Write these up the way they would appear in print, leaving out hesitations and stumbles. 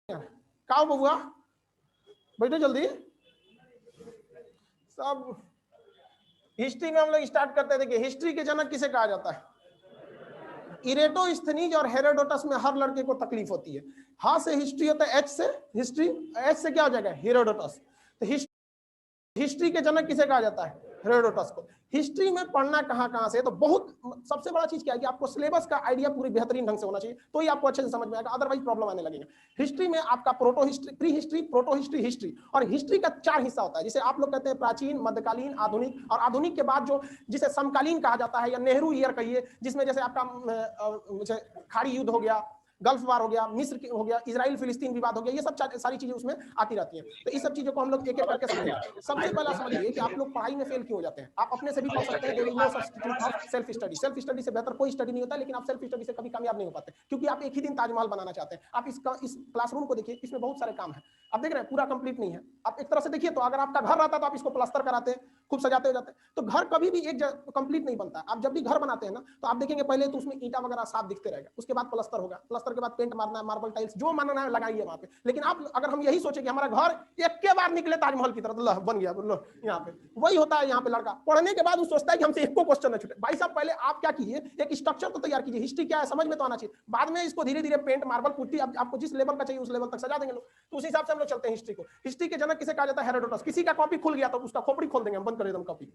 का बबुआ बैठो जल्दी। सब हिस्ट्री में हम लोग स्टार्ट करते हैं। देखिए हिस्ट्री के जनक किसे कहा जाता है? इरेटोस्थनीज और हेरोडोटस में हर लड़के को तकलीफ होती है। हा से हिस्ट्री होता है, एच से हिस्ट्री, एच से क्या हो जाएगा? हेरोडोटस। तो हिस्ट्री के जनक किसे कहा जाता है? हेरोडोटस को। हिस्ट्री में पढ़ना कहां से, तो बहुत सबसे बड़ा चीज क्या है कि आपको सिलेबस का आइडिया पूरी बेहतरीन ढंग से होना चाहिए, तो ही आपको अच्छे से समझ में आएगा, अदरवाइज प्रॉब्लम आने लगेगा। हिस्ट्री में आपका proto history, pre history, proto history, history, और हिस्ट्री का 4 हिस्सा होता है, जिसे आप लोग कहते हैं प्राचीन, मध्यकालीन, आधुनिक, और आधुनिक के बाद जो जिसे समकालीन कहा जाता है या नेहरू ईयर कहिए, जिसमें जैसे आपका खाड़ी युद्ध हो गया, गल्फ वार हो गया, मिस्र हो गया, इजराइल फिलिस्तीन विवाद हो गया, ये सब सारी चीजें उसमें आती रहती हैं। तो इस सब चीजों को हम लोग एक एक करके समझेंगे। सबसे पहला समझिए कि आप लोग पढ़ाई में फेल क्यों हो जाते हैं। आप अपने से भी पढ़ सकते हैं, there is no substitute of self study. Self study से बेहतर कोई स्टडी नहीं होता, लेकिन आप सेल्फ स्टडी से कभी कामयाब नहीं हो पाते, क्योंकि आप एक ही दिन ताजमहल बनाना चाहते हैं। आप इस क्लासरूम को देखिए, इसमें बहुत सारे काम है, आप देख रहे हैं पूरा कंप्लीट नहीं है। आप एक तरह से देखिए तो अगर आपका घर रहता तो आप इसको प्लास्टर कराते हैं, खूब सजाते हो जाते हैं। तो घर कभी भी एक कंप्लीट नहीं बनता। आप जब भी घर बनाते हैं ना, तो आप देखेंगे पहले तो उसमें ईंटा वगैरह साफ दिखते रहेगा, उसके बाद प्लास्टर होगा, प्लास्टर के बाद पेंट मारना है, मार्बल टाइल्स जो मानना है लगाइए वहां पे। लेकिन आप अगर हम यही सोचे कि हमारा घर एक के बार निकले ताजमहल की तरह बन गया, बोलो यहाँ पे वही होता है। यहाँ पे लड़का पढ़ने के बाद वो सोचता है कि हमसे एक को क्वेश्चन न छूटे। भाई साहब पहले आप क्या कीजिए, एक स्ट्रक्चर तो तैयार कीजिए, हिस्ट्री क्या है समझ में तो आना चाहिए, बाद में इसको धीरे धीरे पेंट मार्बल पुट्टी आपको जिस लेवल का चाहिए उस लेवल तक सजा देंगे लोग। तो उस हिसाब से हम लोग चलते हैं हिस्ट्री को। हिस्ट्री के जनक किसे कहा जाता है? हेरोडोटस। किसी का कॉपी खुल गया तो उसका खोपड़ी खोल देंगे हम, बंद कर देंगे कॉपी।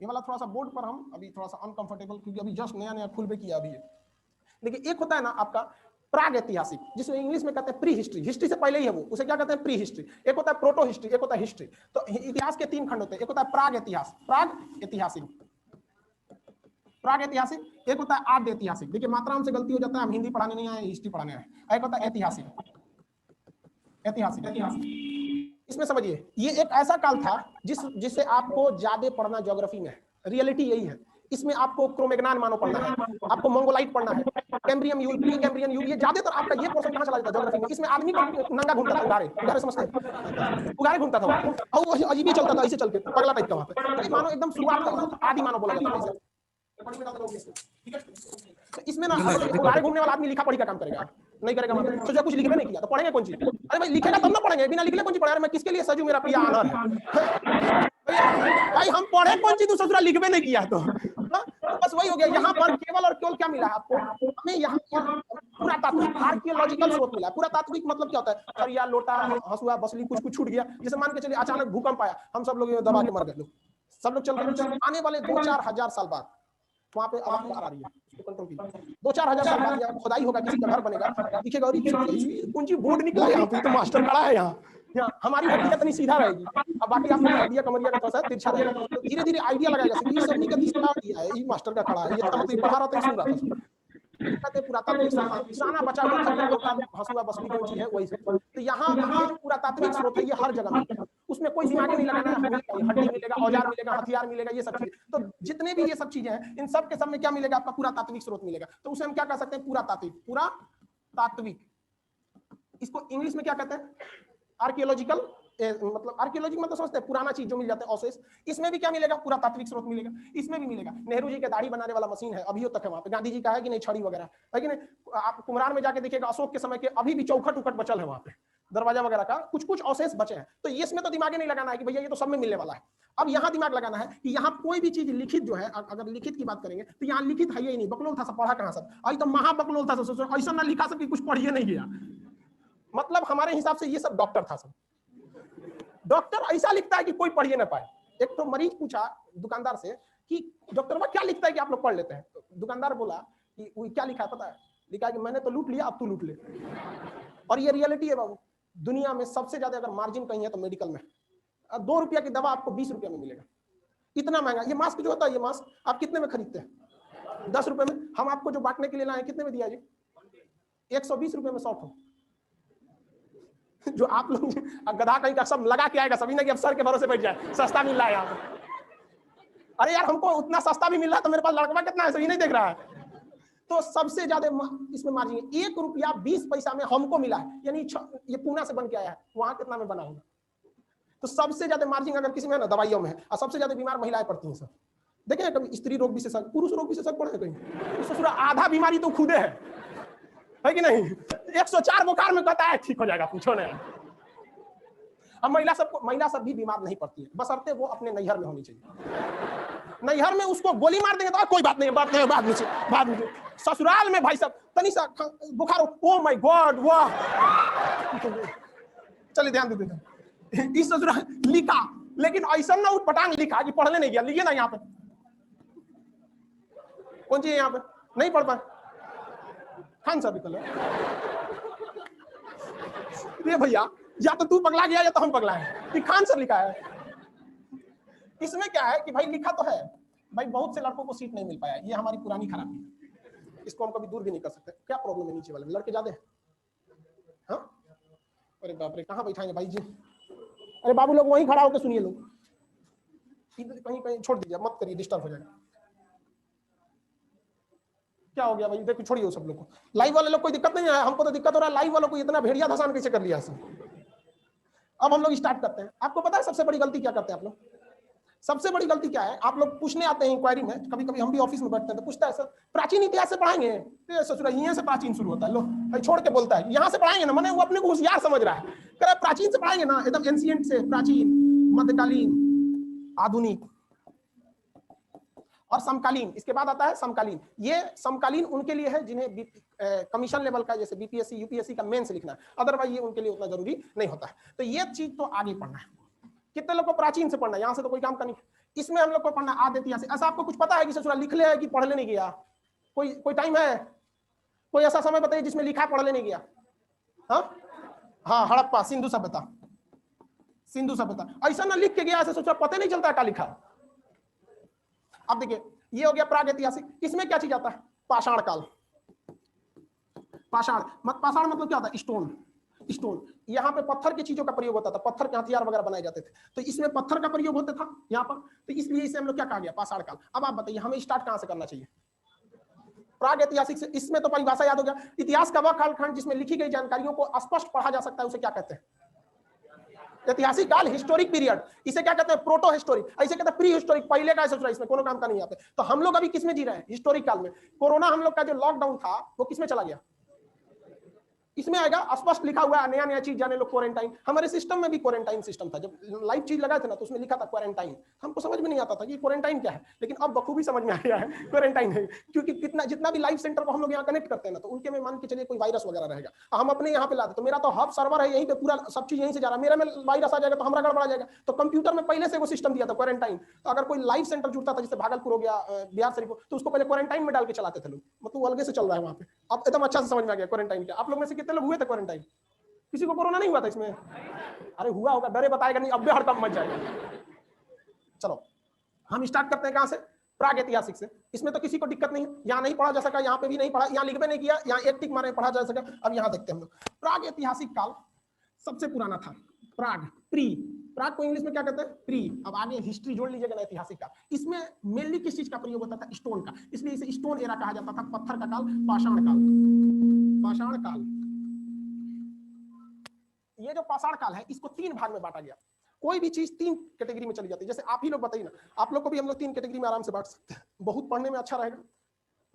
ये वाला थोड़ा सा बोर्ड पर हम अभी थोड़ा सा अनकंफर्टेबल, क्योंकि अभी जस्ट नया नया खुल पे किया अभी। देखिए एक होता है ना आपका प्राग ऐतिहासिक, जिसमें इंग्लिश में कहते हैं प्री हिस्ट्री, हिस्ट्री से पहले ही है वो, उसे क्या कहते हैं? Pre history. एक होता है प्रोटो हिस्ट्री, एक होता है हिस्ट्री। तो इतिहास के 3 खंड होते हैं, एक होता है प्राग इतिहास, प्राग ऐतिहासिक, प्राग ऐतिहासिक, एक होता है आद्य ऐतिहासिक। देखिए मात्रा हमसे गलती हो जाता है, हम हिंदी पढ़ाने नहीं आए, हिस्ट्री पढ़ाने आए। एक होता है ऐतिहासिक, ऐतिहासिक। इसमें समझिए ये एक ऐसा काल था जिससे आपको ज्यादा पढ़ना ज्योग्राफी में है, रियलिटी यही है। इसमें आपको क्रोमेगनान मानो पढ़ना है, आपको मंगोलाइट पढ़ना है, कैम्ब्रियन युग, प्री कैम्ब्रियन युग, ये ज्यादातर आपका ये पोर्शन कहां चला जाता है ज्योग्राफी में। इसमें आदमी को नंगा घूमता था, उगारे समझते हैं, उगारे घूमता था और वो अजीब ही चलता था, ऐसे चलते पगला टाइप का वहां पे, मानो एकदम शुरुआत का आदि मानो बोला जाता है। तो इसमें ना उगारे घूमने वाला आदमी लिखा पढ़ी का काम करेगा, नहीं करेगा मतलब सोचा कुछ लिखबे नहीं किया तो पढ़ेंगे कौन चीज? अरे भाई लिखेगा तब ना पढ़ेंगे, बिना लिखले कौन चीज पढ़े? मैं किसके लिए सजू मेरा प्रिय आनर है भाई, हम पढ़े कौन चीज दूसरा लिखबे नहीं किया तो बस वही हो गया। यहाँ पर केवल और केवल क्या मिला है आपको? हमें यहाँ पुरातात्विक आर्कियोलॉजिकल स्रोत मिला। पुरातात्विक मतलब क्या होता है? थरिया, लोटा, हंसुआ, बसली, कुछ कुछ छूट गया। जैसे मान के चलिए अचानक भूकंप आया, हम सब लोग दबा के मर गए, सब लोग चल गए। आने वाले 2-4 हजार साल बाद वहां पे आवाज आ रही है, उसको कंट्रोल कीजिए। 2-4 हजार साल बाद यहाँ खुदाई होगा, किसी का घर बनेगा, दिखेगा और कौन सी बोर्ड निकला यहाँ पे, तो मास्टर खड़ा है यहाँ हमारी हड्डियां इतनी सीधा रहेगी, अब बाकी आप हड्डियां कमरिया का थोड़ा सा तिरछा रहेगा। तो धीरे धीरे आइडिया लगाएगा ये सब का दिखा दिया है, ये मास्टर का खड़ा है, ये मतलब पढ़ा रहा था, सुन रहा था। कहते पुरातात्विक पुराना बचा हुआ हंसुआ बसली कौन चीज है वही सब। तो यहाँ ये जो पुरातात्विक स्रोत है ये हर जगह मिलेगा, उसमें कोई दिमाग नहीं लगाना है, हड्डी मिलेगा, औजार मिलेगा, हथियार मिलेगा, ये सब चीजें। तो जितने भी ये सब चीजें हैं, इन सब के सब में क्या मिलेगा? आपका पुरातात्विक स्रोत मिलेगा। तो उसे हम क्या कह सकते हैं? पुरातात्विक, पुरातात्विक। इसको इंग्लिश में क्या कहते हैं? आर्कियोलॉजिकल, मतलब आर्कियोलॉजी मतलब समझते हैं पुराना चीज जो मिल जाता है अवशेष। इसमें भी क्या मिलेगा? पुरातात्विक स्रोत मिलेगा, इसमें भी मिलेगा। नेहरू जी के दाढ़ी बनाने वाला मशीन है, अभी तक है वहां पे। गांधी जी का है कि नहीं? छड़ी वगैरह है कि नहीं? आप कुम्हरार में जाके देखिएगा, अशोक के समय के अभी भी चौखट उखट बचल है वहां पे, दरवाजा वगैरह का कुछ कुछ अवशेष बचे हैं। तो इसमें तो दिमाग नहीं लगाना है कि भैया ये तो सब में मिलने वाला है। अब यहाँ दिमाग लगाना है कि यहाँ कोई भी चीज लिखित जो है, अगर लिखित की बात करेंगे तो यहाँ लिखित है ही नहीं, बकलोल था, सब पढ़ा कहाँ सब? अभी तो महाबकलोल था, ऐसा ना लिखा सब कि कुछ पढ़िए नहीं गया। मतलब हमारे हिसाब से ये सब डॉक्टर था सब। डॉक्टर ऐसा लिखता है कि कोई पढ़िए ना पाए। एक तो मरीज पूछा दुकानदार से कि डॉक्टर वो क्या लिखता है कि आप लोग पढ़ लेते हैं? तो दुकानदार बोला कि वो क्या लिखा है पता है? लिखा है कि मैंने तो लूट लिया, अब तू लूट ले। और ये रियलिटी है बाबू, दुनिया में सबसे ज्यादा अगर मार्जिन कहीं है तो मेडिकल में। 2 रुपया की दवा आपको 20 रुपया में मिलेगा, इतना महंगा। ये मास्क जो होता है, ये मास्क आप कितने में खरीदते हैं? 10 रुपए में। हम आपको जो बांटने के लिए लाए कितने में दिया जी? 120 रुपए में 100 ठो। जो आप लोग गधा कहीं का सब लगा के आएगा, सभी ने कि अब सर के भरोसे बैठ जाए, सस्ता मिल रहा है यहाँ पे। अरे यार हमको उतना सस्ता भी मिल रहा है तो मेरे पास लड़का कितना है, सही नहीं देख रहा है। तो सबसे ज्यादा इसमें मार्जिन 1 रुपया 20 पैसा में हमको मिला है, यानी ये पूना से बन के आया है, वहां कितना में बना होगा। तो सबसे ज्यादा मार्जिन अगर किसी में है ना, दवाइयों में है, और सबसे ज्यादा बीमार महिलाएं पड़ती हैं सर। देखे कभी स्त्री रोग विशेषज्ञ, पुरुष रोग विशेषज्ञ पढ़े कहीं? ससुरा आधा बीमारी तो खुदे है कि नहीं? 104 बुखार में कहता है ठीक हो जाएगा, पूछो ना। अब महिला सब भी बीमार नहीं पड़ती है, बशर्ते वो अपने नैहर में होनी चाहिए। नैहर में उसको गोली मार देंगे तो कोई बात नहीं, बाद में ससुराल में भाई साहब तनी सा बुखार, ओ माय गॉड, वाह, चलिए ध्यान दे देते। इस ससुराल लिखा, लेकिन ऐसा ना उठ पटांग लिखा कि पढ़ने नहीं गया। लिखिए ना यहाँ पे, कौन चीज है यहाँ पे नहीं पढ़ पाए? खान साहब निकल ये भैया, या तो तू पगला गया या तो हम पगला है। खान सर लिखा है। इसमें क्या है कि भाई लिखा तो है भाई, बहुत से लड़कों को सीट नहीं मिल पाया, ये हमारी पुरानी खराबी है, इसको हम कभी दूर भी नहीं कर सकते। क्या प्रॉब्लम है नीचे वाले में, लड़के ज्यादा? हाँ, अरे बाप रे, कहाँ बैठाएंगे भाई जी? अरे बाबू लोग वहीं खड़ा होकर सुनिए, लोग कहीं कहीं छोड़ दीजिए, मत करिए, डिस्टर्ब हो जाएगा। क्या हो गया भाई? देखो छोड़िए सब लोग को, लाइव वाले लोग कोई दिक्कत नहीं है, हमको तो दिक्कत हो रहा है। लाइव वालों को इतना भेड़िया धसान कैसे कर लिया ऐसे? अब हम लोग स्टार्ट करते हैं। आपको पता है सबसे बड़ी गलती क्या करते हैं आप लोग? सबसे बड़ी गलती क्या है? आप लोग पूछने आते हैं इंक्वायरी में, कभी कभी हम भी ऑफिस में बैठते हैं तो पूछता है सर प्राचीन इतिहास से पढ़ाएंगे? तो ससुरा यहीं से प्राचीन शुरू होता है, लो भाई छोड़ के बोलता है यहाँ से पढ़ाएंगे ना, मैंने वो अपने को होशियार समझ रहा है, कह रहा प्राचीन से पढ़ाएंगे ना, एकदम एंशिएंट से, प्राचीन, मध्यकालीन, आधुनिक और समकालीन। इसके बाद आता है समकालीन। ये समकालीन उनके लिए है जिन्हें कमीशन लेवल का, जैसे बीपीएससी यूपीएससी का मेंस लिखना है, अदरवाइज ये उनके लिए उतना जरूरी नहीं होता है। तो ये चीज तो आगे पढ़ना है। कितने लोग को प्राचीन से पढ़ना है? यहाँ से तो कोई काम का नहीं। इसमें हम लोग को पढ़ना आदत यहाँ से। ऐसा आपको कुछ पता है कि ससुरा लिख ले है कि पढ़ लेने गया? कोई टाइम है, कोई ऐसा समय बताइए जिसमें लिखा पढ़ लेने गया? हाँ, हड़प्पा, सिंधु सभ्यता, सिंधु सभ्यता। ऐसा ना लिख के गया, ऐसा सोचा पता नहीं चलता क्या लिखा। अब देखिए ये हो गया प्राग ऐतिहासिक। इसमें क्या चीज आता है? पाषाण काल। पाषाण मतलब क्या होता है? स्टोन। यहाँ पे पत्थर की चीजों का प्रयोग होता था, पत्थर के हथियार वगैरह बनाए जाते थे, तो इसमें पत्थर का प्रयोग होता था यहाँ पर, तो इसलिए इसे हम लोग क्या कहा गया? पाषाण काल। अब आप बताइए हमें स्टार्ट कहां से करना चाहिए? प्राग ऐतिहासिक से। इसमें तो परिभाषा याद हो गया, इतिहास का वह कालखंड जिसमें लिखी गई जानकारियों को स्पष्ट पढ़ा जा सकता है, उसे क्या कहते हैं? ऐतिहासिक काल, हिस्टोरिक पीरियड। इसे क्या कहते हैं? प्रोटो हिस्टोरिक, ऐसे कहते हैं प्री हिस्टोरिक, पहले का सोच रहा है, इसमें कोनो काम का नहीं। यहाँ पे तो हम लोग अभी किसमें जी रहे हैं? हिस्टोरिक काल में। कोरोना हम लोग का जो लॉकडाउन था वो किसमें चला गया? इसमें आएगा, स्पष्ट लिखा हुआ है, नया चीज जाने लो, क्वारंटाइन। हमारे सिस्टम में भी क्वारंटाइन सिस्टम था, जब लाइव चीज लगाए थे ना तो उसमें लिखा था क्वारंटाइन। हमको समझ में नहीं आता था कि क्वारंटाइन क्या है, लेकिन अब बखूबी समझ में आ गया है क्वारंटाइन है। क्योंकि जितना भी लाइव सेंटर को हम लोग यहाँ कनेक्ट करते हैं ना, तो उनके में मान के चलिए कोई वायरस वगैरह रहेगा, हम अपने यहाँ पे लाते, तो मेरा तो हब सर्वर है यहीं पे, पूरा सब चीज यहीं से जा रहा है, मेरे में वायरस आ जाएगा तो हमारा गड़बड़ा जाएगा। तो कंप्यूटर में पहले से वो सिस्टम दिया था क्वारंटाइन। तो अगर कोई लाइव सेंटर जुड़ता था, जैसे भागलपुर हो गया, बिहार शरीफ, तो उसको पहले क्वारंटाइन में डाल के चलाते थे लोग, मतलब अलग से चल रहा है वहाँ पे। अब एकदम अच्छा से समझ में आ गया क्वारंटाइन क्या। आप लोग में से कितने लोग हुए थे क्वारंटाइन? किसी को कोरोना नहीं हुआ था इसमें? अरे हुआ होगा, डरे बताएगा नहीं, अब हड़कंप मच जाएगा। चलो हम स्टार्ट करते हैं कहां से? प्राग ऐतिहासिक से। इसमें तो किसी को दिक्कत नहीं है, यहाँ नहीं पढ़ा जा सका, यहाँ पे भी नहीं पढ़ा, यहाँ लिख भी नहीं किया, यहाँ एक टिक मारे पढ़ा जा सका। अब यहाँ देखते हैं हम लोग, प्राग ऐतिहासिक काल सबसे पुराना था। प्राग, प्राग को इंग्लिश में क्या कहते हैं? प्री। अब आगे हिस्ट्री जोड़ लीजिएगा ना, ऐतिहासिक काल। इसमें मेनली किस चीज का प्रयोग होता था? स्टोन का, इसलिए इसे स्टोन एरा कहा जाता था, पत्थर का काल, पाषाण काल। पाषाण काल, ये जो पाषाण काल है, इसको 3 भाग में बांटा गया। कोई भी चीज 3 कैटेगरी में चली जाती है। जैसे आप ही लोग बताइए ना, आप लोग को भी हम लोग 3 कैटेगरी में आराम से बांट सकते हैं। बहुत पढ़ने में अच्छा रहेगा,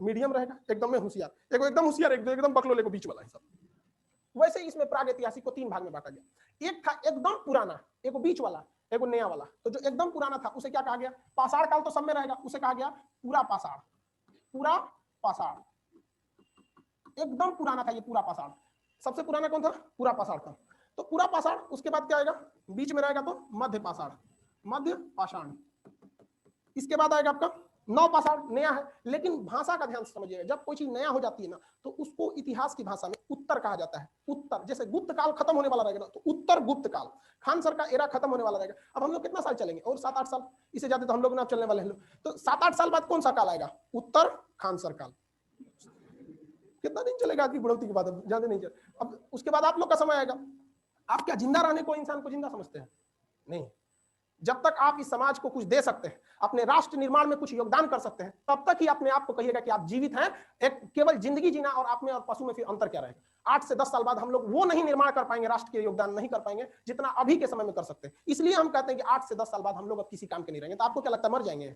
मीडियम रहेगा, एकदम में होशियार, एकदम होशियार, एकदम बकलोले को बीच वाला है सब। वैसे ही इसमें प्राग ऐतिहासिक को 3 भाग में बांटा गया। एक था एकदम पुराना, एक बीच वाला, एक नया वाला। तो जो एकदम पुराना था उसे क्या कहा गया? पाषाण काल तो सब में रहेगा, उसे कहा गया पूरा पाषाण। पूरा पाषाण एकदम पुराना था ये पूरा पाषाण। सबसे पुराना कौन था? पूरा पाषाण था। तो पूरा पाषाण, उसके बाद क्या आएगा? बीच में रहेगा तो मध्य पाषाण, मध्य पाषाण। इसके बाद आएगा आपका नव पाषाण, नया है। लेकिन भाषा का ध्यान से समझिएगा, जब कोई चीज नया हो जाती है ना, तो उसको इतिहास की भाषा में उत्तर कहा जाता है। उत्तर, जैसे गुप्त काल खत्म होने वाला रहेगा ना, तो उत्तर गुप्त काल, खान सर का एरा खत्म होने वाला रहेगा। अब हम लोग कितना साल चलेंगे? और 7-8 साल, इससे ज्यादा तो हम लोग ना चलने वाले हैं। तो 7-8 साल बाद कौन सा काल आएगा? उत्तर खान सर काल। कितना दिन चलेगा आपकी बुढ़ौती के बाद? अब ज्यादा नहीं चल। अब उसके बाद आप लोग का समय आएगा। आप क्या जिंदा रहने को इंसान को जिंदा समझते हैं? नहीं। जब तक आप इस समाज को कुछ दे सकते हैं, अपने राष्ट्र निर्माण में कुछ योगदान कर सकते हैं, तब तक ही अपने आप को कहिएगा कि आप जीवित हैं। एक केवल जिंदगी जीना और आप में और पशु में फिर अंतर क्या रहेगा? 8 से 10 साल बाद हम लोग वो नहीं निर्माण कर पाएंगे, राष्ट्र के योगदान नहीं कर पाएंगे जितना अभी के समय में कर सकते हैं। इसलिए हम कहते हैं कि 8 से 10 साल बाद हम लोग अब किसी काम के नहीं रहेंगे। तो आपको क्या लगता है, मर जाएंगे?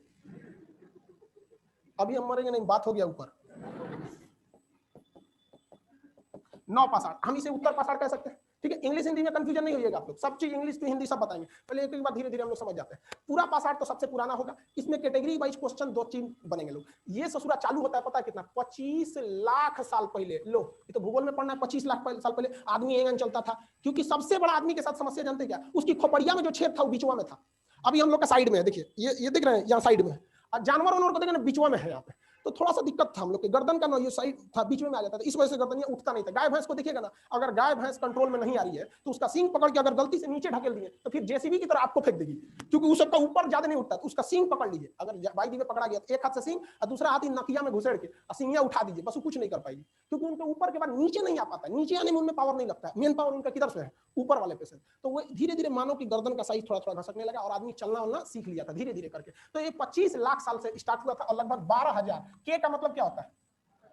अभी हम मरेंगे नहीं, बात हो गया ऊपर। 9 पाषाण, हम इसे उत्तर पाषाण कह सकते हैं। ठीक है, इंग्लिश हिंदी में कंफ्यूजन नहीं होइएगा आप लोग, सब चीज इंग्लिश टू हिंदी सब बताएंगे, पहले एक बार धीरे धीरे हम लोग समझ जाते हैं। पूरा पाषाण तो सबसे पुराना होगा, इसमें कैटेगरी वाइज क्वेश्चन 2 चीज बनेंगे लोग। ये ससुरा चालू होता है पता है कितना, 25 लाख साल पहले। लो ये तो भूगोल में पढ़ना है, 25 लाख साल पहले आदमी एंगन चलता था, क्योंकि सबसे बड़ा आदमी के साथ समस्या जानते क्या, उसकी खोपड़िया में जो छेद था वो बीचवा में था। अभी हम लोग का साइड में है, देखिए ये दिख रहे हैं, यहाँ साइड में, जानवर को देखें ना बीचवा में है यहाँ पे, तो थोड़ा सा दिक्कत था हम लोग के, गर्दन का ना ये साइड था, बीच में आ जाता था, इस वजह से गर्दन ये उठता नहीं था। गाय भैंस को देखिएगा ना, अगर गाय भैंस कंट्रोल में नहीं आ रही है तो उसका सींग पकड़ के अगर गलती से नीचे ढकेल दिए तो फिर जेसीबी की तरह आपको फेंक देगी, क्योंकि उसका ऊपर ज्यादा नहीं उठता, उसका सींग पकड़ लीजिए, अगर बाई दी में पकड़ा गया तो एक हाथ से सींग और दूसरा हाथ नकिया में घुसेड़ के सींगिया उठा दीजिए, बस वो कुछ नहीं कर पाएगी, क्योंकि उनके ऊपर के बाद नीचे नहीं आ पाता, नीचे आने में उनमें पावर नहीं लगता है, मेन पावर उनका किधर से है, ऊपर वाले पे से। तो वो धीरे धीरे मानव की गर्दन का साइज थोड़ा थोड़ा घसकने लगा और आदमी चलना वलना सीख लिया था धीरे धीरे करके। तो ये 25 लाख साल से स्टार्ट हुआ था और लगभग 12,000, के का मतलब क्या होता है,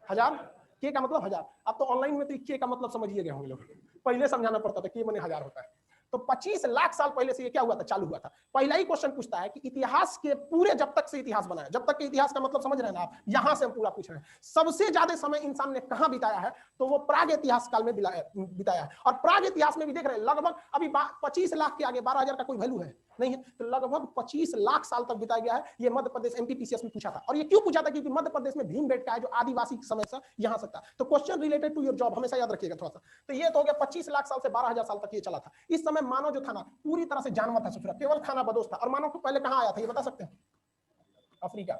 हजार, के का मतलब हजार। अब तो ऑनलाइन में तो के का मतलब समझिए गए होंगे लोग, पहले समझाना पड़ता था के माने हजार होता है। तो 25 लाख साल पहले से ये क्या हुआ था, चालू हुआ था। पहला ही क्वेश्चन पूछता है कि इतिहास के पूरे, जब तक से इतिहास बना है, जब तक के इतिहास का मतलब समझ रहे हैं ना आप, यहां से हम पूरा पूछ रहे हैं, सबसे ज्यादा समय इंसान ने कहां बिताया है, तो वो प्राग इतिहास काल में बिताया है। और प्राग इतिहास में भी देख रहे हैं लगभग अभी 25 लाख के आगे 12,000 का कोई वैल्यू है नहीं है, तो लगभग 25 लाख साल तक बिताया गया है। ये मध्य प्रदेश एमपीपीसीएस में पूछा था, और ये क्यों पूछा था, क्योंकि मध्य प्रदेश में भीमबेटका है जो आदिवासी समय से यहां से था। तो question related to your job हमेशा याद रखिएगा थोड़ा सा। तो ये तो हो गया 25 लाख साल से 12,000 साल तक ये चला था। इस समय मानव जो था ना पूरी तरह से जानवर था, ससुरा केवल खाना बदोश था। और मानव को पहले कहां आया था ये बता सकते हैं, अफ्रीका।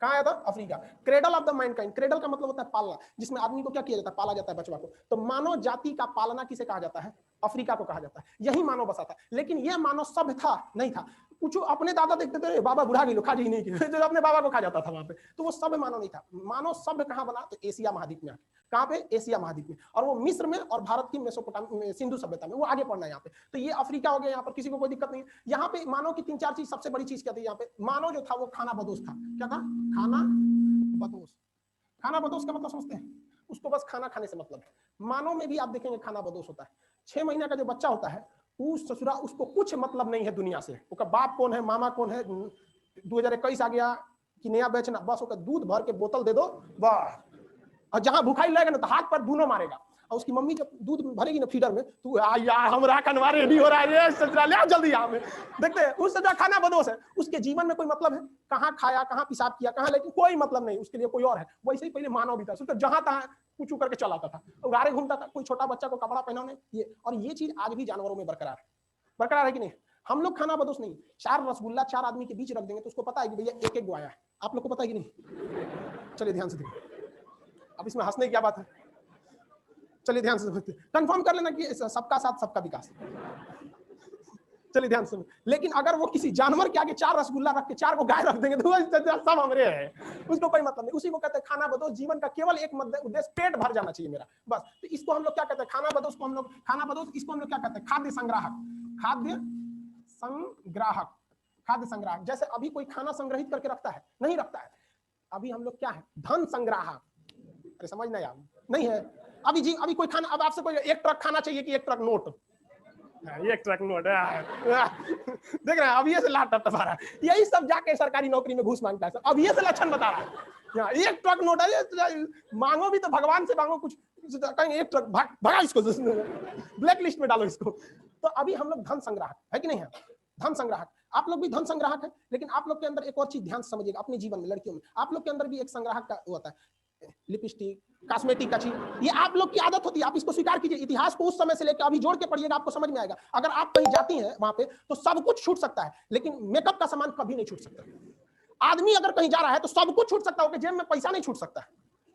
कहां आया था, Africa. Cradle of the Mankind, cradle का मतलब होता है पालना, जिसमें आदमी को क्या किया जाता है, पाला जाता है बचवा को। तो मानव जाति का पालना किसे कहा जाता है, अफ्रीका को कहा जाता है, यही मानव बसा था। लेकिन यह मानव सभ्य था नहीं था, कुछ अपने दादा देखते थे बाबा बुढ़ा गई खा जी नहीं की, जो अपने बाबा को खा जाता था वहां पे, तो वो सभ्य मानव नहीं था। मानव सभ्य कहां बना, तो एशिया महाद्वीप में। कहां पे, एशिया महाद्वीप में, और वो मिस्र में और भारत की मेसोपोटामिया सिंधु सभ्यता में, वो आगे पढ़ना है यहाँ पे। तो ये अफ्रीका हो गया, यहाँ पर किसी को कोई दिक्कत नहीं है। यहाँ पे मानव की 3-4 चीज, सबसे बड़ी चीज क्या थी यहाँ पे, मानव जो था वो खाना बदोश था। क्या था, खाना बदोश। खाना बदोश का मतलब समझते हैं, उसको बस खाना खाने से मतलब है। मानव में भी आप देखेंगे खाना बदोश होता है। 6 महीने का जो बच्चा होता है उस ससुरा, उसको कुछ मतलब नहीं है दुनिया से, उसका बाप कौन है, मामा कौन है, 2021 आ गया कि नया बेचना, बस उसका दूध भर के बोतल दे दो बस। और जहां भूखाई लगेगा ना तो हाथ पर दूनो मारेगा, और उसकी मम्मी जब दूध भरेगी ना फीडर में, तू यार हमरा कनवा रेडी हो रहा है ससुरा, ले जल्दी यहाँ में। देखते हैं उस ससुरा खाना बदोश है, उसके जीवन में कोई मतलब है, कहाँ खाया, कहाँ पेशाब किया, कहाँ, लेकिन कोई मतलब नहीं, उसके लिए कोई और है। वैसे ही पहले मानव भी था, तो जहां तहां कुछ करके चलाता था, उगारे घूमता था, कोई छोटा बच्चा को कपड़ा पहनाने ये। और ये चीज आज भी जानवरों में बरकरार है कि नहीं। हम लोग खाना बदोश नहीं, 4 रसगुल्ला 4 आदमी के बीच रख देंगे तो उसको पता है कि भैया एक एक गो आया है। आप लोग को पता है कि नहीं, चलिए ध्यान से देखिए, अब इसमें हंसने की क्या बात है, चलिए ध्यान से कंफर्म कर लेना कि सबका साथ सबका विकास। चलिए ध्यान से। लेकिन अगर वो किसी जानवर के आगे 4 रसगुल्ला रख के 4 को गाय रख देंगे तो सब हमरे हैं, उसको कोई मतलब नहीं। उसी को कहते हैं खाना बदोश। जीवन का केवल एक उद्देश्य पेट भर जाना चाहिए मेरा, बस। तो इसको हम लोग क्या कहते हैं, खाना बदोश को हम लोग, खाना बदोश, इसको हम लोग क्या कहते हैं, खाद्य संग्राहक। खाद्य संग्राहक, खाद्य संग्राहक। जैसे अभी कोई खाना संग्रहित करके रखता है, नहीं रखता है। अभी हम लोग क्या है, धन संग्राहक। अरे समझना यार, नहीं है अभी जी। अभी कोई खाना, अब आपसे कोई 1 ट्रक खाना चाहिए कि 1 ट्रक नोट, 1 ट्रक नोट देख रहे हैं, अभी से लाट टपा रहा है। यही सब जाके सरकारी नौकरी में घूस मांगता है, अभी से लक्षण बता रहा है। 1 ट्रक नोट है, मांगो भी तो भगवान से मांगो कुछ, कहेंगे 1 ट्रक भगा इसको, ब्लैक लिस्ट में डालो इसको। तो अभी हम लोग धन संग्राहक है कि नहीं है, धन संग्राहक। आप लोग भी धन संग्राहक है, लेकिन आप लोग के अंदर एक और चीज ध्यान से समझिएगा, अपने जीवन में, लड़कियों में, आप लोग के अंदर भी एक संग्राहक का होता है, लिपस्टिक, कॉस्मेटिक का चीज, ये आप लोग की आदत होती है। आप इसको स्वीकार कीजिए, इतिहास को उस समय से लेकर अभी जोड़ के पढ़िएगा, आपको समझ में आएगा। अगर आप कहीं जाती हैं वहां पे तो सब कुछ छूट सकता है, लेकिन मेकअप का सामान कभी नहीं छूट सकता। आदमी अगर कहीं जा रहा है तो सब कुछ छूट सकता है, जेब में पैसा नहीं छूट सकता है,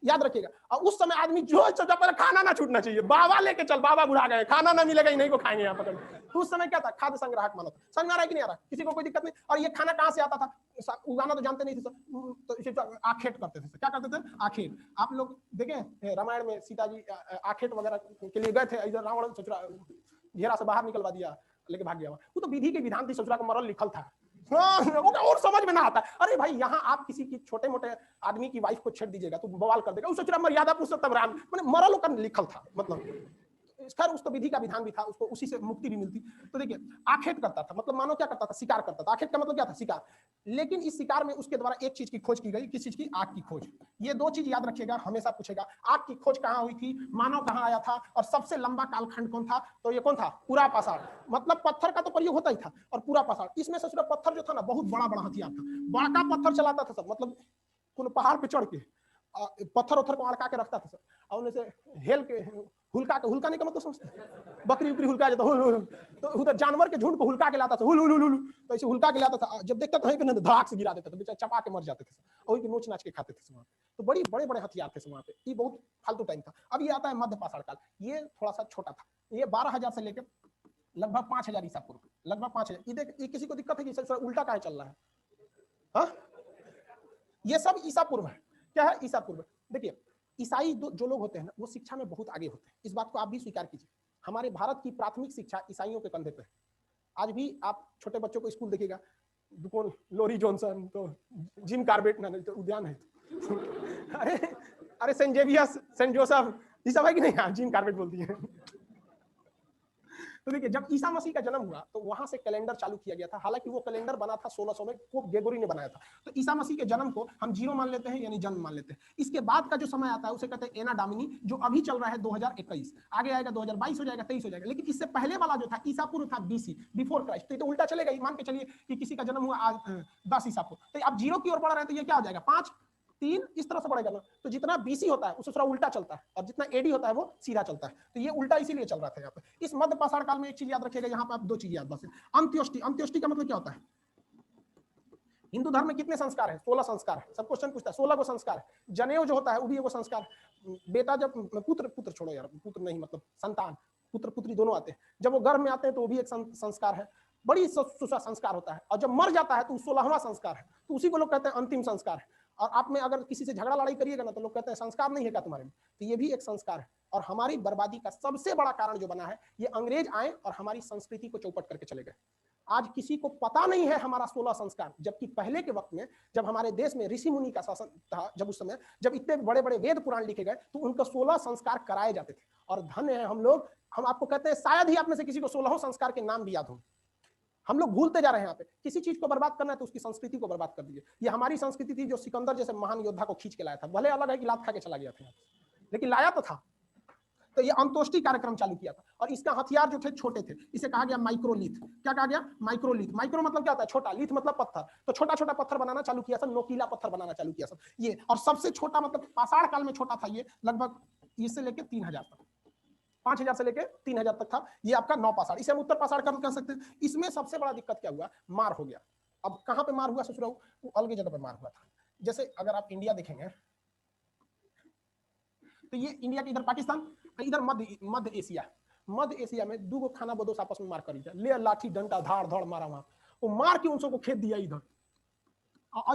याद रखिएगा। और उस समय आदमी जो सोचा, पहले खाना ना छूटना चाहिए, बाबा लेके चल, बाबा बुढ़ा गए, खाना ना मिलेगा, इन्हीं को खाएंगे यहाँ पर। तो उस समय क्या था, खाद्य संग्राहक मानो। समझ में आ रहा है कि नहीं आ रहा, किसी को कोई दिक्कत नहीं। और ये खाना कहाँ से आता था, उगाना तो जानते नहीं थे, तो इसे आखेट करते थे। क्या करते थे, आखेट। आप लोग देखें रामायण में सीता जी आखेट वगैरह के लिए गए थे, इधर रावण ससुरा घेरा से बाहर निकलवा दिया, लेके भाग गया। वो तो विधि के विधान थी, ससुरा का मरल लिखल था, और समझ में ना आता। अरे भाई, यहाँ आप किसी की छोटे मोटे आदमी की वाइफ को छेड़ दीजिएगा तो बवाल कर देगा, उस ससुरा मर्यादा पुरुषोत्तम राम, मैंने मरल का लिखल था, मतलब खैर उस तो विधि का विधान भी था, उसको उसी से मुक्ति भी मिलती। तो देखिए आखेट करता था, मतलब मानो क्या करता था, शिकार करता था। आखेट का मतलब क्या था, शिकार। लेकिन इस शिकार में उसके द्वारा एक चीज की खोज की गई, किस चीज की, आग की खोज। ये दो चीज याद रखिएगा, हमेशा पूछेगा आग की खोज कहाँ हुई थी, मानव कहाँ आया था, और सबसे लंबा कालखंड कौन था, तो ये कौन था, पूरा पाषाण। मतलब पत्थर का तो प्रयोग होता ही था, और पूरा पाषाण, इसमें से सिर्फ पत्थर जो था ना बहुत बड़ा बड़ा हथियार था, बड़का पत्थर चलाता था सब, मतलब कोनो पहाड़ पे चढ़ के पत्थर उत्थर को अड़का के रखता था सब, और उन्हें से हेल के हुलकाने का मतलब समझते हैं, बकरी उकरी हुलका जाता, हुल हुल, तो उधर जानवर के झुंड को हुलका के लाता था, हुल हुल हुल हुल, तो ऐसे हुलका के लाता था, जब देखता था कहीं पे ना धड़ाक से गिरा देता था, बेचारे चपा के मर जाते थे, और की नोच नाच के खाते थे वहाँ पे। तो बड़ी बड़े बड़े हथियार थे वहाँ पे, ये बहुत फालतू टाइम था। अब ये आता है मध्य पाषाण काल, ये थोड़ा सा छोटा था, ये 12,000 से लेकर लगभग 5,000 ईसा पूर्व, लगभग 5,000। ये किसी को दिक्कत है कि सर उल्टा काहे चल रहा है, हाँ? ये सब ईसा पूर्व है। क्या है, ईसा पूर्व। देखिए ईसाई जो लोग होते हैं ना, वो शिक्षा में बहुत आगे होते हैं, इस बात को आप भी स्वीकार कीजिए। हमारे भारत की प्राथमिक शिक्षा ईसाइयों के कंधे पे है। आज भी आप छोटे बच्चों को स्कूल देखिएगा, कौन, लोरी जॉनसन, तो जिम कार्बेट ना, तो उद्यान है अरे अरे सेंट जेवियर्स, सेंट जोसेफ, ये सब है कि नहीं, हाँ जिम कार्बेट बोलती है। तो देखिए जब ईसा मसीह का जन्म हुआ तो वहां से कैलेंडर चालू किया गया था, हालांकि वो कैलेंडर बना था 1600 में, पोप ग्रेगोरी ने बनाया था। तो ईसा मसीह के जन्म को हम 0 मान लेते हैं, यानी जन्म मान लेते हैं। इसके बाद का जो समय आता है उसे कहते हैं एना डामिनी, जो अभी चल रहा है 2021, आगे आएगा 2022 हो जाएगा, 23 हो जाएगा। लेकिन इससे पहले वाला जो था ईसा पूर्व था, बीसी, बिफोर क्राइस्ट। तो उल्टा चलेगा, मान के चलिए कि किसी का जन्म हुआ आज 10 ईसा पूर्व, तो अब 0 की ओर बढ़ रहे हैं, तो ये क्या हो जाएगा, 5 3 इस तरह से बढ़ेगा ना। तो जितना बीसी होता है उससे थोड़ा उल्टा चलता है, और जितना एडी होता है वो सीधा चलता है। तो ये उल्टा इसीलिए चल रहा था यहाँ पे। इस मध्य पाषाण काल में एक चीज याद रखिएगा, यहाँ पे आप 2 चीज याद बस। अंत्योष्टि, अंत्योष्टि का मतलब क्या होता है, हिंदू धर्म में कितने संस्कार है, 16 संस्कार है। सब क्वेश्चन पूछता है, 16 को संस्कार है। जनेऊ जो होता है वो भी एगो संस्कार। बेटा जब पुत्र छोड़ो यार, पुत्र नहीं मतलब संतान, पुत्र पुत्री दोनों आते हैं, जब वो गर्भ में आते हैं तो वो भी एक संस्कार है, बड़ी संस्कार होता है। और जब मर जाता है तो 16वां संस्कार है, तो उसी को लोग कहते हैं अंतिम संस्कार है। और आप में अगर किसी से झगड़ा लड़ाई करिएगा ना तो लोग कहते हैं संस्कार नहीं है क्या तुम्हारे में, तो ये भी एक संस्कार है। और हमारी बर्बादी का सबसे बड़ा कारण जो बना है, ये अंग्रेज आए और हमारी संस्कृति को चौपट करके चले गए। आज किसी को पता नहीं है हमारा 16 संस्कार, जबकि पहले के वक्त में जब हमारे देश में ऋषि मुनि का शासन था, जब उस समय जब इतने बड़े बड़े वेद पुराण लिखे गए तो उनको 16 संस्कार कराए जाते थे। और धन्य है हम लोग, हम आपको कहते हैं शायद ही आप में से किसी को 16 संस्कार के नाम भी याद हो। हम लोग भूलते जा रहे हैं। यहाँ पे किसी चीज को बर्बाद करना है तो उसकी संस्कृति को बर्बाद कर दीजिए। ये हमारी संस्कृति थी जो सिकंदर जैसे महान योद्धा को खींच के लाया था, भले अलग है कि लात खा के चला गया था, लेकिन लाया तो था। तो ये अंतोष्टि कार्यक्रम चालू किया था, और इसका हथियार जो थे छोटे थे, इसे कहा गया माइक्रोलिथ। क्या कहा गया, माइक्रोलिथ। माइक्रो मतलब क्या होता है, छोटा, लिथ मतलब पत्थर, तो छोटा छोटा पत्थर बनाना चालू किया था, नोकीला पत्थर बनाना चालू किया था ये। और सबसे छोटा मतलब पाषाण काल में छोटा था ये, लगभग इससे लेके 3000 तक, 5000 से लेके 3000 तक था ये आपका नौ पाषाण। इसे हम उत्तर पाषाण काल कह सकते हैं। इसमें सबसे बड़ा दिक्कत क्या हुआ, मार हो गया। अब कहां पे मार हुआ सोच रहा हूं, अलग जगह पे मार हुआ था। जैसे अगर आप इंडिया देखेंगे तो ये इंडिया के इधर पाकिस्तान, इधर मध्य एशिया, मध्य एशिया में 2 खाना बदोश आपस में मार कर ले, लाठी डंडा धाड़ धड़ मारा वहां, वो मार के उन सबको खेद दिया इधर।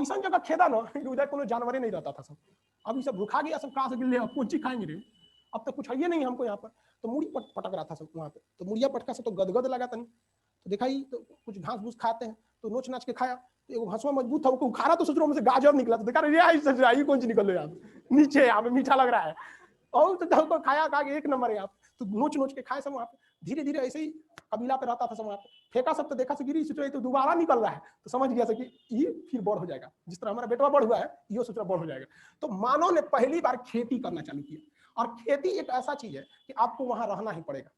ऐसा जगह खेदा ना उधर कोनो जानवर नहीं रहता था सब। अब ये सब रुखा गया, सब कहा से ले कौन चीज खाएंगे रे, अब तो कुछ है नहीं हमको यहाँ पर। तो मुड़ी पटक रहा था सब वहाँ पे, तो मुड़िया पटका से तो गदगद लगा था नहीं, तो देखा ही तो कुछ घास भूस खाते हैं, तो नोच नाच के खाया, तो घसवा मजबूत था, वो उखाड़ा तो सोच से गाजर निकला, तो देखा रे कौन सी निकल रही है नीचे, यहाँ पे मीठा लग रहा है, और तो खाया खा के 1 नंबर है आप। तो नोच नोच के खाए सब वहाँ पे। धीरे धीरे ऐसे ही कबीला पे रहता था सब वहाँ पे, फेंका सब, तो देखा से गिरी, सोच रही तो दोबारा निकल रहा है, तो समझ गया कि ये फिर बड़ हो जाएगा, जिस तरह हमारा बेटवा बड़ हुआ है ये सोच रहा बड़ हो जाएगा। तो मानव ने पहली बार खेती करना चालू किया, और खेती एक ऐसा चीज है कि आपको वहां रहना ही पड़ेगा।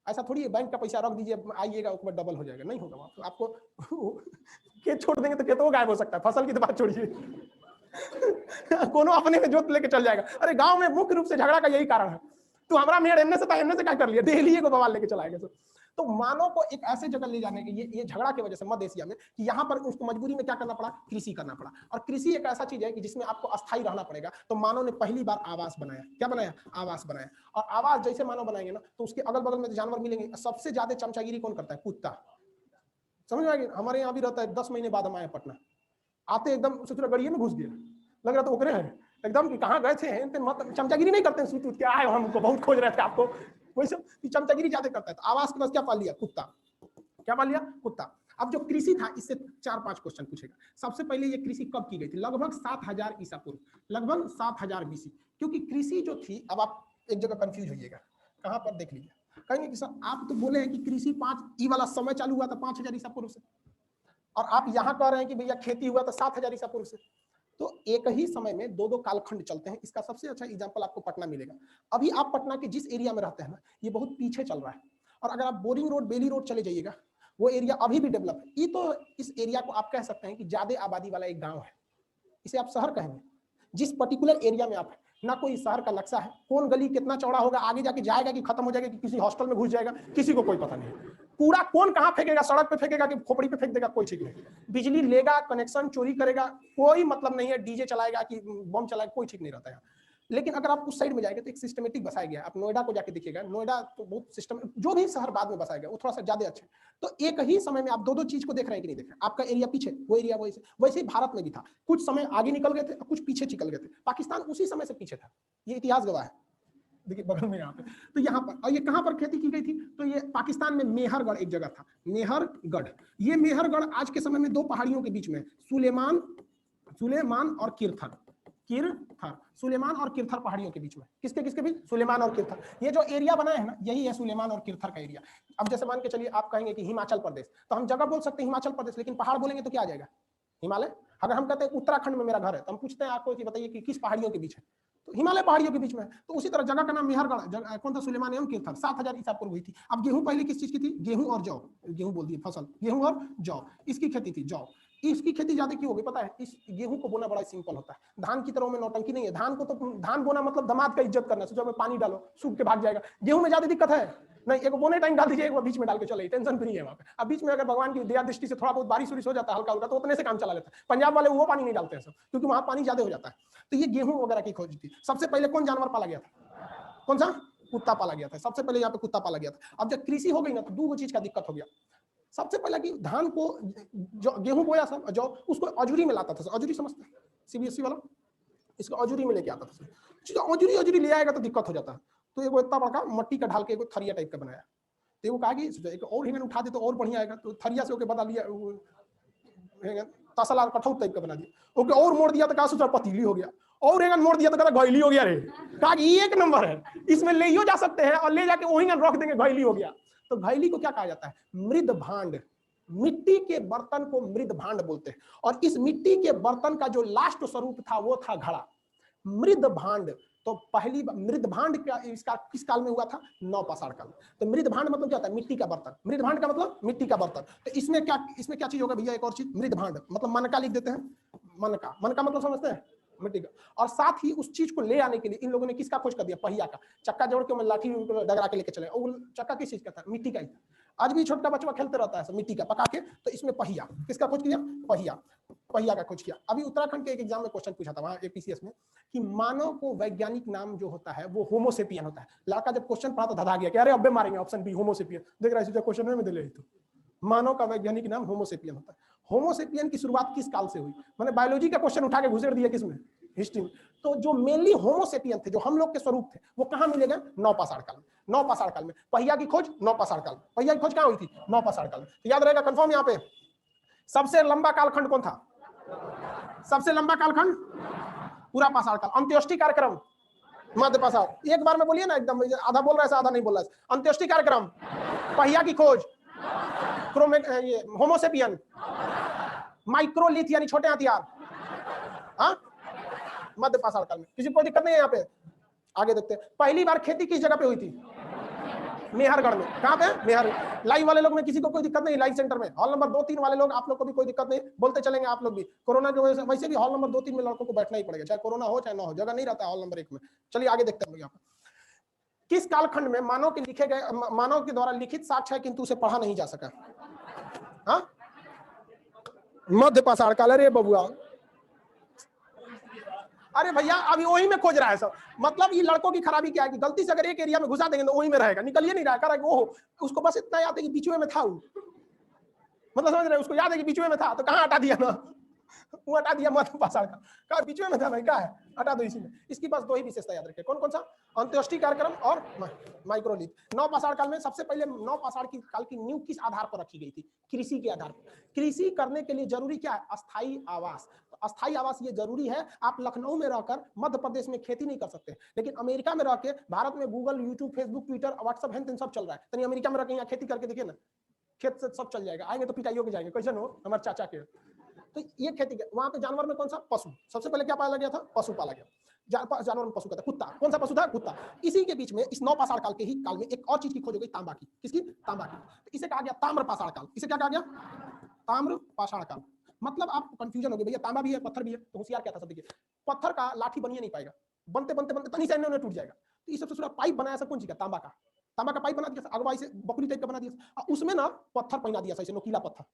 ऐसा थोड़ी है बैंक का पैसा रख दीजिए आइएगा उसके बाद डबल हो जाएगा, नहीं होगा वहां तो आपको खेत छोड़ देंगे तो खेतों गायब हो सकता है, फसल की तो बात छोड़िए कोनो अपने में जोत लेके चल जाएगा। अरे गांव में मुख्य रूप से झगड़ा का यही कारण है, तो हमारा मेड़ एमने से क्या कर लिया, डेली को बवाल लेके चलाएगा सब। तो मानव को एक ऐसे जगह ले जाने के ये झगड़ा की वजह से मध्य एशिया में, कि यहाँ पर उसको मजबूरी में क्या करना पड़ा, कृषि करना पड़ा। और कृषि एक ऐसा चीज है कि जिसमें आपको अस्थायी रहना पड़ेगा। तो मानव ने पहली बार आवास बनाया। क्या बनाया, आवास बनाया। और आवास जैसे मानव बनाएंगे ना, तो उसके अगल बगल में जानवर मिलेंगे। सबसे ज्यादा चमचागिरी कौन करता है, कुत्ता। समझ में आ गया, हमारे यहाँ भी रहता है, 10 महीने बाद हम आए पटना, आते एकदम सोच रहा गड़िए में घुस गया, लग रहा तो ओकरे है एकदम कि कहाँ गए थे, मतलब चमचागिरी नहीं करते, सूत क्या आए हमको बहुत खोज रहे थे आपको, वही सब चमचागिरी ज्यादा करता है। तो आवास के पास क्या पाल लिया, कुत्ता। क्या पाल लिया, कुत्ता। अब जो कृषि था, इससे 4-5 क्वेश्चन पूछेगा। सबसे पहले ये कृषि कब की गई थी, लगभग 7000 ईसा पूर्व, लगभग 7000 बीसी। क्योंकि कृषि जो थी, अब आप एक जगह कंफ्यूज होइएगा, कहां पर देख लीजिए, कहेंगे कि सर आप तो बोले हैं कि कृषि 5 ई वाला समय चालू हुआ था 5000 ईसा पूर्व से, और आप यहाँ कह रहे हैं कि भैया खेती हुआ था 7000 ईसा पूर्व से। तो एक ही समय में दो दो कालखंड चलते हैं। इसका सबसे अच्छा एग्जांपल आपको पटना मिलेगा। अभी आप पटना के जिस एरिया में रहते हैं ना, ये बहुत पीछे चल रहा है, और अगर आप बोरिंग रोड, बेली रोड चले जाइएगा, वो एरिया अभी भी डेवलप है। ये तो इस एरिया को आप कह सकते हैं कि ज्यादा आबादी वाला एक गांव है, इसे आप शहर कहेंगे। जिस पर्टिकुलर एरिया में आप, ना कोई शहर का नक्शा है, कौन गली कितना चौड़ा होगा, आगे जाके जाएगा कि खत्म हो जाएगा, कि किसी हॉस्टल में घुस जाएगा, किसी को कोई पता नहीं। पूरा कौन कहां फेंकेगा, सड़क पे फेंकेगा कि खोपड़ी पे फेंक देगा, कोई ठीक नहीं। बिजली लेगा, कनेक्शन चोरी करेगा, कोई मतलब नहीं है, डीजे चलाएगा कि बम चलाएगा, कोई ठीक नहीं रहता है। लेकिन अगर आप उस साइड में जाएंगे तो एक सिस्टमेटिक बसाया गया। आप नोएडा को जाके देखिएगा, नोएडा तो बहुत सिस्टम, जो भी शहर बाद में बसाया गया वो थोड़ा सा ज्यादा अच्छा है। तो एक ही समय में आप दो दो चीज को देख रहे हैं कि नहीं देख रहे हैं। आपका एरिया पीछे, वो एरिया वैसे ही भारत में भी था, कुछ समय आगे निकल गए थे, कुछ पीछे निकल गए थे। पाकिस्तान उसी समय से पीछे था, ये इतिहास गवाह है। देखिए बगल में यहाँ पे, तो यहाँ पर, और ये कहाँ पर खेती की गई थी, तो ये पाकिस्तान में मेहरगढ़ एक जगह था, मेहरगढ़। ये मेहरगढ़ आज के समय में दो पहाड़ियों के बीच में, सुलेमान और किरथर, सुलेमान और किरथर पहाड़ियों के बीच में। किसके किसके बीच? सुलेमान और किरथर। ये जो एरिया बना है ना, यही है सुलेमान और किरथर का एरिया। अब जैसे मान के चलिए आप कहेंगे कि हिमाचल प्रदेश, तो हम जगह बोल सकते हैं हिमाचल प्रदेश, लेकिन पहाड़ बोलेंगे तो क्या आ जाएगा? हिमालय। अगर हम कहते हैं उत्तराखंड में मेरा घर है, तो हम पूछते हैं आपको कि बताइए कि किस पहाड़ियों के बीच है, तो हिमालय पहाड़ियों के बीच में। तो उसी तरह जगह का नाम मेहरगढ़, कौन था? सुलेमान एवं किरथर। 7000 ईसा पूर्व हुई थी। अब गेहूं पहले किस चीज की थी? गेहूं और जौ, गेहूं बोल दिए, फसल, गेहूं और जौ, इसकी खेती थी, जौ। इसकी खेती ज्यादा क्यों होगी पता है? इस गेहूं को बोना बड़ा सिंपल होता है, धान की तरह में नौटंकी नहीं है। धान को तो, धान बोना मतलब दामाद का इज्जत करना, सोचो पानी डालो सूख के भाग जाएगा। गेहूं में ज्यादा दिक्कत है नहीं, एक बोने टाइम डाल दीजिए, एक बीच में डाल के चले, टेंशन फ्री है वहां पे। अब बीच में अगर भगवान की दया दृष्टि से थोड़ा बहुत बारिश हो जाता है हल्का हल्का, तो उतने से काम चला लेता है। पंजाब वाले वो पानी नहीं डालते हैं सब, क्योंकि वहां पानी ज्यादा हो जाता है। तो ये गेहूं वगैरह की खोज थी। सबसे पहले कौन जानवर पाला गया था? कौन सा? कुत्ता पाला गया था। सबसे पहले यहाँ पे कुत्ता पाला गया था। अब जब कृषि हो गई ना, तो दो चीज का दिक्कत हो गया। सबसे पहले कि धान को, जो गेहूं बोया सब, जो उसको अजूरी में लाता था, अजूरी समझते हैं सीबीएसई वाला, इसको अजूरी में लेके आता था। अजूरी ले आएगा तो दिक्कत हो जाता है। तो एक इतना बड़ा मट्टी का ढाल के एक थरिया टाइप का बनाया, तो वो कहा कि एक और हिंगन उठा दे तो और बढ़िया आएगा, तो थरिया से ओके बदल लिया, तसला कठौत टाइप का बना दिया। ओके और मोड़ दिया तो कहा सोचा पतीली हो गया, और हिंगन मोड़ दिया तो कहा घैली हो गया। रे कहा कि एक नंबर है, इसमें ले जा सकते हैं, और ले जाके वही रख देंगे, घैली हो गया। तो घैली को क्या कहा जाता है? मृद भांड। मिट्टी के बर्तन को मृद भांड बोलते हैं। और इस मिट्टी के बर्तन का जो लास्ट स्वरूप था वो था घड़ा, मृद भांड। तो पहली मृद भांड क्या इसका किस काल में हुआ था? नवपाषाण काल। तो मृद भांड मतलब क्या होता है? मिट्टी का बर्तन। मृद भांड का मतलब मिट्टी का बर्तन। तो इसमें क्या चीज होगा भैया? एक और चीज, मृद भांड मतलब मनका लिख देते हैं, मनका मतलब समझते हैं, मिट्टी का। और साथ ही उस चीज को ले आने के लिए इन लोगों ने किसका खोज कर दिया? पहिया का। चक्का जोड़ के लाठी डगरा के लेके चले, और चक्का किस चीज का था? मिट्टी का ही था। आज भी छोटा बच्चा खेलते रहता है मिट्टी का पका के, तो इसमें पहिया, किसका खोज किया? पहिया का खोज किया। अभी उत्तराखंड के एक एग्जाम में क्वेश्चन पूछा था वहां एपीसीएस में, कि मानव को वैज्ञानिक नाम जो होता है वो होमोसेपियन होता है। लड़का जब क्वेश्चन पढ़ा तो धधा गया कि अरे अब्बे मारेंगे, ऑप्शन बी होमोसेपियन। देख रहा है क्वेश्चन में दे ले, तो मानव का वैज्ञानिक नाम होमोसेपियन होता है। होमोसेपियन की शुरुआत किस काल से हुई? मैंने बायोलॉजी का क्वेश्चन उठा के घुसेड़ दिया किसमें? हिस्ट्री में। तो जो मेनली होमोसेपियन थे, जो हम लोग के स्वरूप थे, वो कहां मिलेगा? नवपाषाण काल में। नवपाषाण काल में पहिया की खोज नवपाषाण काल में। पहिया की खोज कहां हुई थी? नवपाषाण काल में। तो याद रहेगा कंफर्म। यहाँ पे सबसे लंबा कालखंड कौन था? सबसे लंबा कालखंड पूरा पाषाण काल। अंत्येष्टि कार्यक्रम मध्य पाषाण। एक बार में बोलिए ना, एकदम आधा बोल रहा है आधा नहीं बोल रहा है। अंत्येष्टि कार्यक्रम, पहिया की खोज, होमोसेपियन, माइक्रोलिथ यानी छोटे हथियार, हाँ, मध्य पाषाण काल में। किसी को कोई दिक्कत नहीं है यहाँ पे? आगे देखते हैं। पहली बार खेती किस जगह पे हुई थी? मेहरगढ़ में। कहां पे? मेहरगढ़। लाइव वाले लोग में किसी को कोई दिक्कत नहीं, लाइव सेंटर में हॉल नंबर 2-3 वाले लोग, आप लोग को भी कोई दिक्कत नहीं, बोलते चलेंगे आप लोग भी। कोरोना की वजह से वैसे भी हॉल नंबर 2-3 में लड़कों को बैठना ही पड़ेगा, चाहे कोरोना हो चाहे ना हो, जगह नहीं रहता हॉल नंबर 1 में। चलिए आगे देखते हैं यहाँ पर। किस कालखंड में मानव के लिखे गए, मानव के द्वारा लिखित साक्ष्य है किंतु उसे पढ़ा नहीं जा सका? हाँ, मध्य पाषाण काल। अरे बबुआ, अरे भैया अभी वही में खोज रहा है सब। मतलब ये लड़कों की खराबी क्या है कि गलती से अगर एक एरिया में घुसा देंगे तो वही में रहेगा, निकलिए नहीं रहा है। वो उसको बस इतना याद है कि बीच में था वो, मतलब समझ रहे, उसको याद है कि बीच में था, तो कहाँ हटा दिया ना, वो हटा दिया मध्य पाषाण का। कहा बीच में था भाई, क्या है, हटा दो इसी में। इसकी बस दो ही विशेषता याद रखें। कौन कौन सा? अंत्येष्टि कार्यक्रम और माइक्रोलिथ। नवपाषाण काल में सबसे पहले नवपाषाण की काल की नींव किस आधार पर रखी गई थी? कृषि के आधार पर। कृषि करने के लिए जरूरी क्या है? अस्थायी आवास। तो अस्थायी आवास ये जरूरी है। आप लखनऊ में रहकर मध्य प्रदेश में खेती नहीं कर सकते, लेकिन अमेरिका में रह के, भारत में Google, YouTube, Facebook, Twitter, WhatsApp है सब चल रहा है, तो अमेरिका में रह के यहाँ खेती करके देखिए ना, खेत से सब चल जाएगा। आएंगे तो पिटाई होके जाएंगे, कैसे हो हमारे चाचा के। तो ये खेती के वहां पे जानवर में कौन सा? पशु। सबसे पहले क्या पाला गया था? पशु पाला गया। जानवर में पशु का था कुत्ता। कौन सा पशु था? कुत्ता। इसी के बीच में इस नवपाषाण काल के ही काल में एक और चीज की खोज हो गई, तांबा की। किसकी? तांबा की। तो इसे कहा गया ताम्रपाषाण काल। इसे क्या कहा गया? ताम्रपाषाण काल। मतलब आप कंफ्यूजन हो गए, भैया तांबा भी है पत्थर भी है, तो होशियार क्या था? सब देखिए, पत्थर का लाठी बनिए नहीं पाएगा, बनते बनते बनते तनी से टूट जाएगा। तो इस सबसे पाइप बनाया सब कौन चीज का? तांबा का। तांबा का पाइप बना दिया, अगवा से बकुली टाइप का बना दिया, उसमें ना पत्थर पहना दिया, ऐसे नोकीला पत्थर,